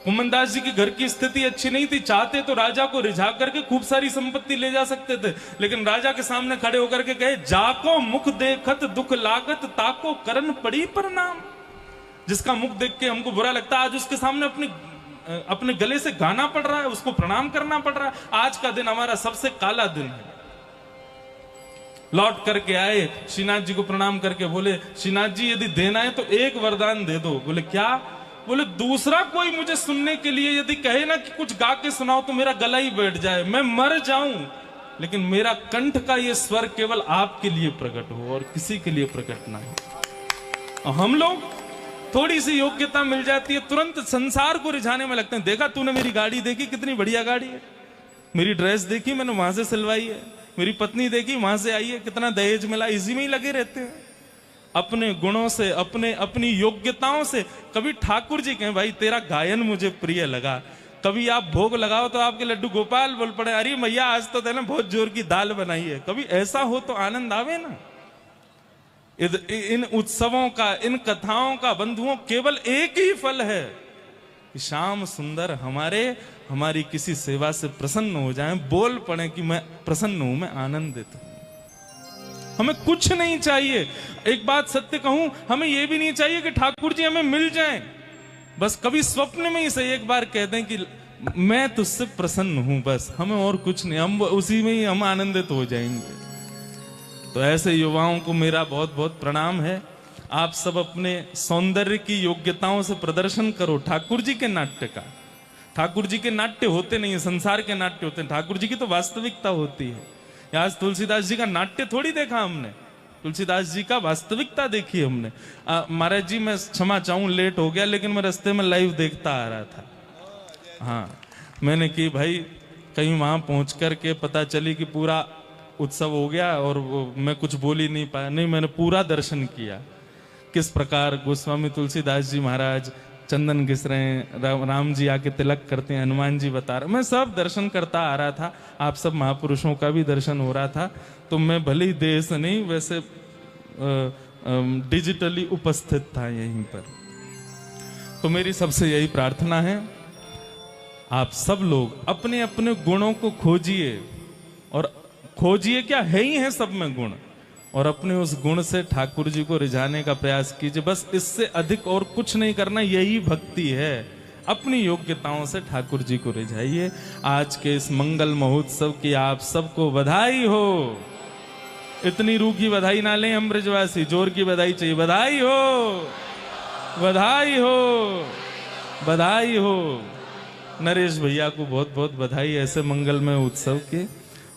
Speaker 3: कुम्मन दास जी की घर की स्थिति अच्छी नहीं थी, चाहते तो राजा को रिझा करके खूब सारी संपत्ति ले जा सकते थे, लेकिन राजा के सामने खड़े होकर के कहे जाको मुख देखत दुख लागत, ताको करन पड़ी प्रणाम। जिसका मुख देख के हमको बुरा लगता है, आज उसके सामने अपने गले से गाना पड़ रहा है, उसको प्रणाम करना पड़ रहा है। आज का दिन हमारा सबसे काला दिन है। लौट करके आए, श्रीनाथ जी को प्रणाम करके बोले श्रीनाथ जी यदि देना है तो एक वरदान दे दो। बोले क्या? बोले दूसरा कोई मुझे सुनने के लिए यदि कहे ना कि कुछ गा के सुनाओ तो मेरा गला ही बैठ जाए, मैं मर जाऊं, लेकिन मेरा कंठ का ये स्वर केवल आपके लिए प्रकट हो और किसी के लिए प्रकट ना हो। हम लोग थोड़ी सी योग्यता मिल जाती है तुरंत संसार को रिझाने में लगते हैं। देखा तूने मेरी गाड़ी देखी, कितनी बढ़िया गाड़ी है, मेरी ड्रेस देखी मैंने वहां से सिलवाई है, मेरी पत्नी देखी वहां से आई है, कितना दहेज मिला, इसी में ही लगे रहते हैं अपने गुणों से, अपनी योग्यताओं से। कभी ठाकुर जी कहें भाई तेरा गायन मुझे प्रिय लगा, कभी आप भोग लगाओ तो आपके लड्डू गोपाल बोल पड़े अरे मैया आज तो तेने बहुत जोर की दाल बनाई है। कभी ऐसा हो तो आनंद आवे ना। इन उत्सवों का, इन कथाओं का बंधुओं केवल एक ही फल है कि श्याम सुंदर हमारी किसी सेवा से प्रसन्न हो जाएं, बोल पड़े कि मैं प्रसन्न हूं, मैं आनंदित हूं। हमें कुछ नहीं चाहिए। एक बात सत्य कहूं, हमें यह भी नहीं चाहिए कि ठाकुर जी हमें मिल जाएं, बस कभी स्वप्न में ही से एक बार कह दें कि मैं तुझसे प्रसन्न हूं, बस हमें और कुछ नहीं, हम उसी में ही हम आनंदित हो जाएंगे। तो ऐसे युवाओं को मेरा बहुत बहुत प्रणाम है। आप सब अपने सौंदर्य की योग्यताओं से प्रदर्शन करो ठाकुर जी के नाट्य का। ठाकुर जी के नाट्य होते नहीं है, संसार के नाट्य होते हैं, ठाकुर जी की तो वास्तविकता होती है। आज तुलसीदास जी का नाट्य थोड़ी देखा हमने, तुलसीदास जी का वास्तविकता देखी हमने। महाराज जी मैं क्षमा चाहूं लेट हो गया, लेकिन मैं रास्ते में लाइव देखता आ रहा था। हाँ मैंने कि भाई कहीं वहां पहुंच करके पता चली कि पूरा उत्सव हो गया और मैं कुछ बोल ही नहीं पाया। नहीं, मैंने पूरा दर्शन किया, किस प्रकार गोस्वामी तुलसीदास जी महाराज चंदन घिस रहे हैं, राम जी आके तिलक करते हैं, हनुमान जी बता रहे, मैं सब दर्शन करता आ रहा था। आप सब महापुरुषों का भी दर्शन हो रहा था। तो मैं भले ही देह से नहीं, वैसे डिजिटली उपस्थित था यहीं पर। तो मेरी सबसे यही प्रार्थना है, आप सब लोग अपने अपने गुणों को खोजिए, और खोजिए क्या है ही है सब में गुण, और अपने उस गुण से ठाकुर जी को रिझाने का प्रयास कीजिए। बस इससे अधिक और कुछ नहीं करना, यही भक्ति है। अपनी योग्यताओं से ठाकुर जी को रिझाइए। आज के इस मंगल महोत्सव की आप सबको बधाई हो। इतनी रूखी बधाई ना लें हम ब्रजवासी, जोर की बधाई चाहिए। बधाई हो, बधाई हो, बधाई हो। नरेश भैया को बहुत बहुत बधाई ऐसे मंगलमय उत्सव के,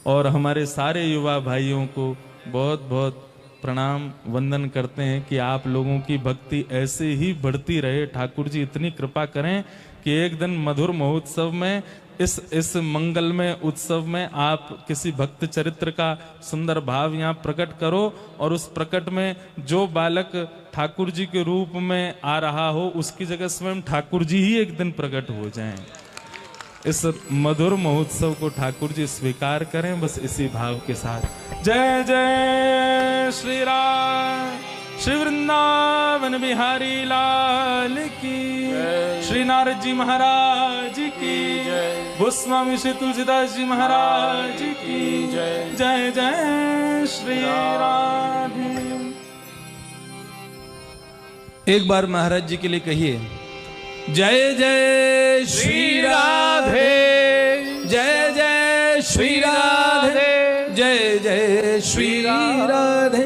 Speaker 3: और हमारे सारे युवा भाइयों को बहुत बहुत प्रणाम वंदन करते हैं कि आप लोगों की भक्ति ऐसे ही बढ़ती रहे। ठाकुर जी इतनी कृपा करें कि एक दिन मधुर महोत्सव में, इस मंगलमय उत्सव में आप किसी भक्त चरित्र का सुंदर भाव यहाँ प्रकट करो, और उस प्रकट में जो बालक ठाकुर जी के रूप में आ रहा हो उसकी जगह स्वयं ठाकुर जी ही एक दिन प्रकट हो जाएं। इस मधुर महोत्सव को ठाकुर जी स्वीकार करें, बस इसी भाव के साथ। जय जय श्री राम, श्री वृंदावन बिहारी लाल की, श्री नारद जी महाराज की, गोस्वामी श्री तुलसीदास जी महाराज की जय। जय जय श्री राधे।
Speaker 4: एक बार महाराज जी के लिए कहिए, जय जय श्री राधे, जय जय श्री राधे, जय जय श्री राधे।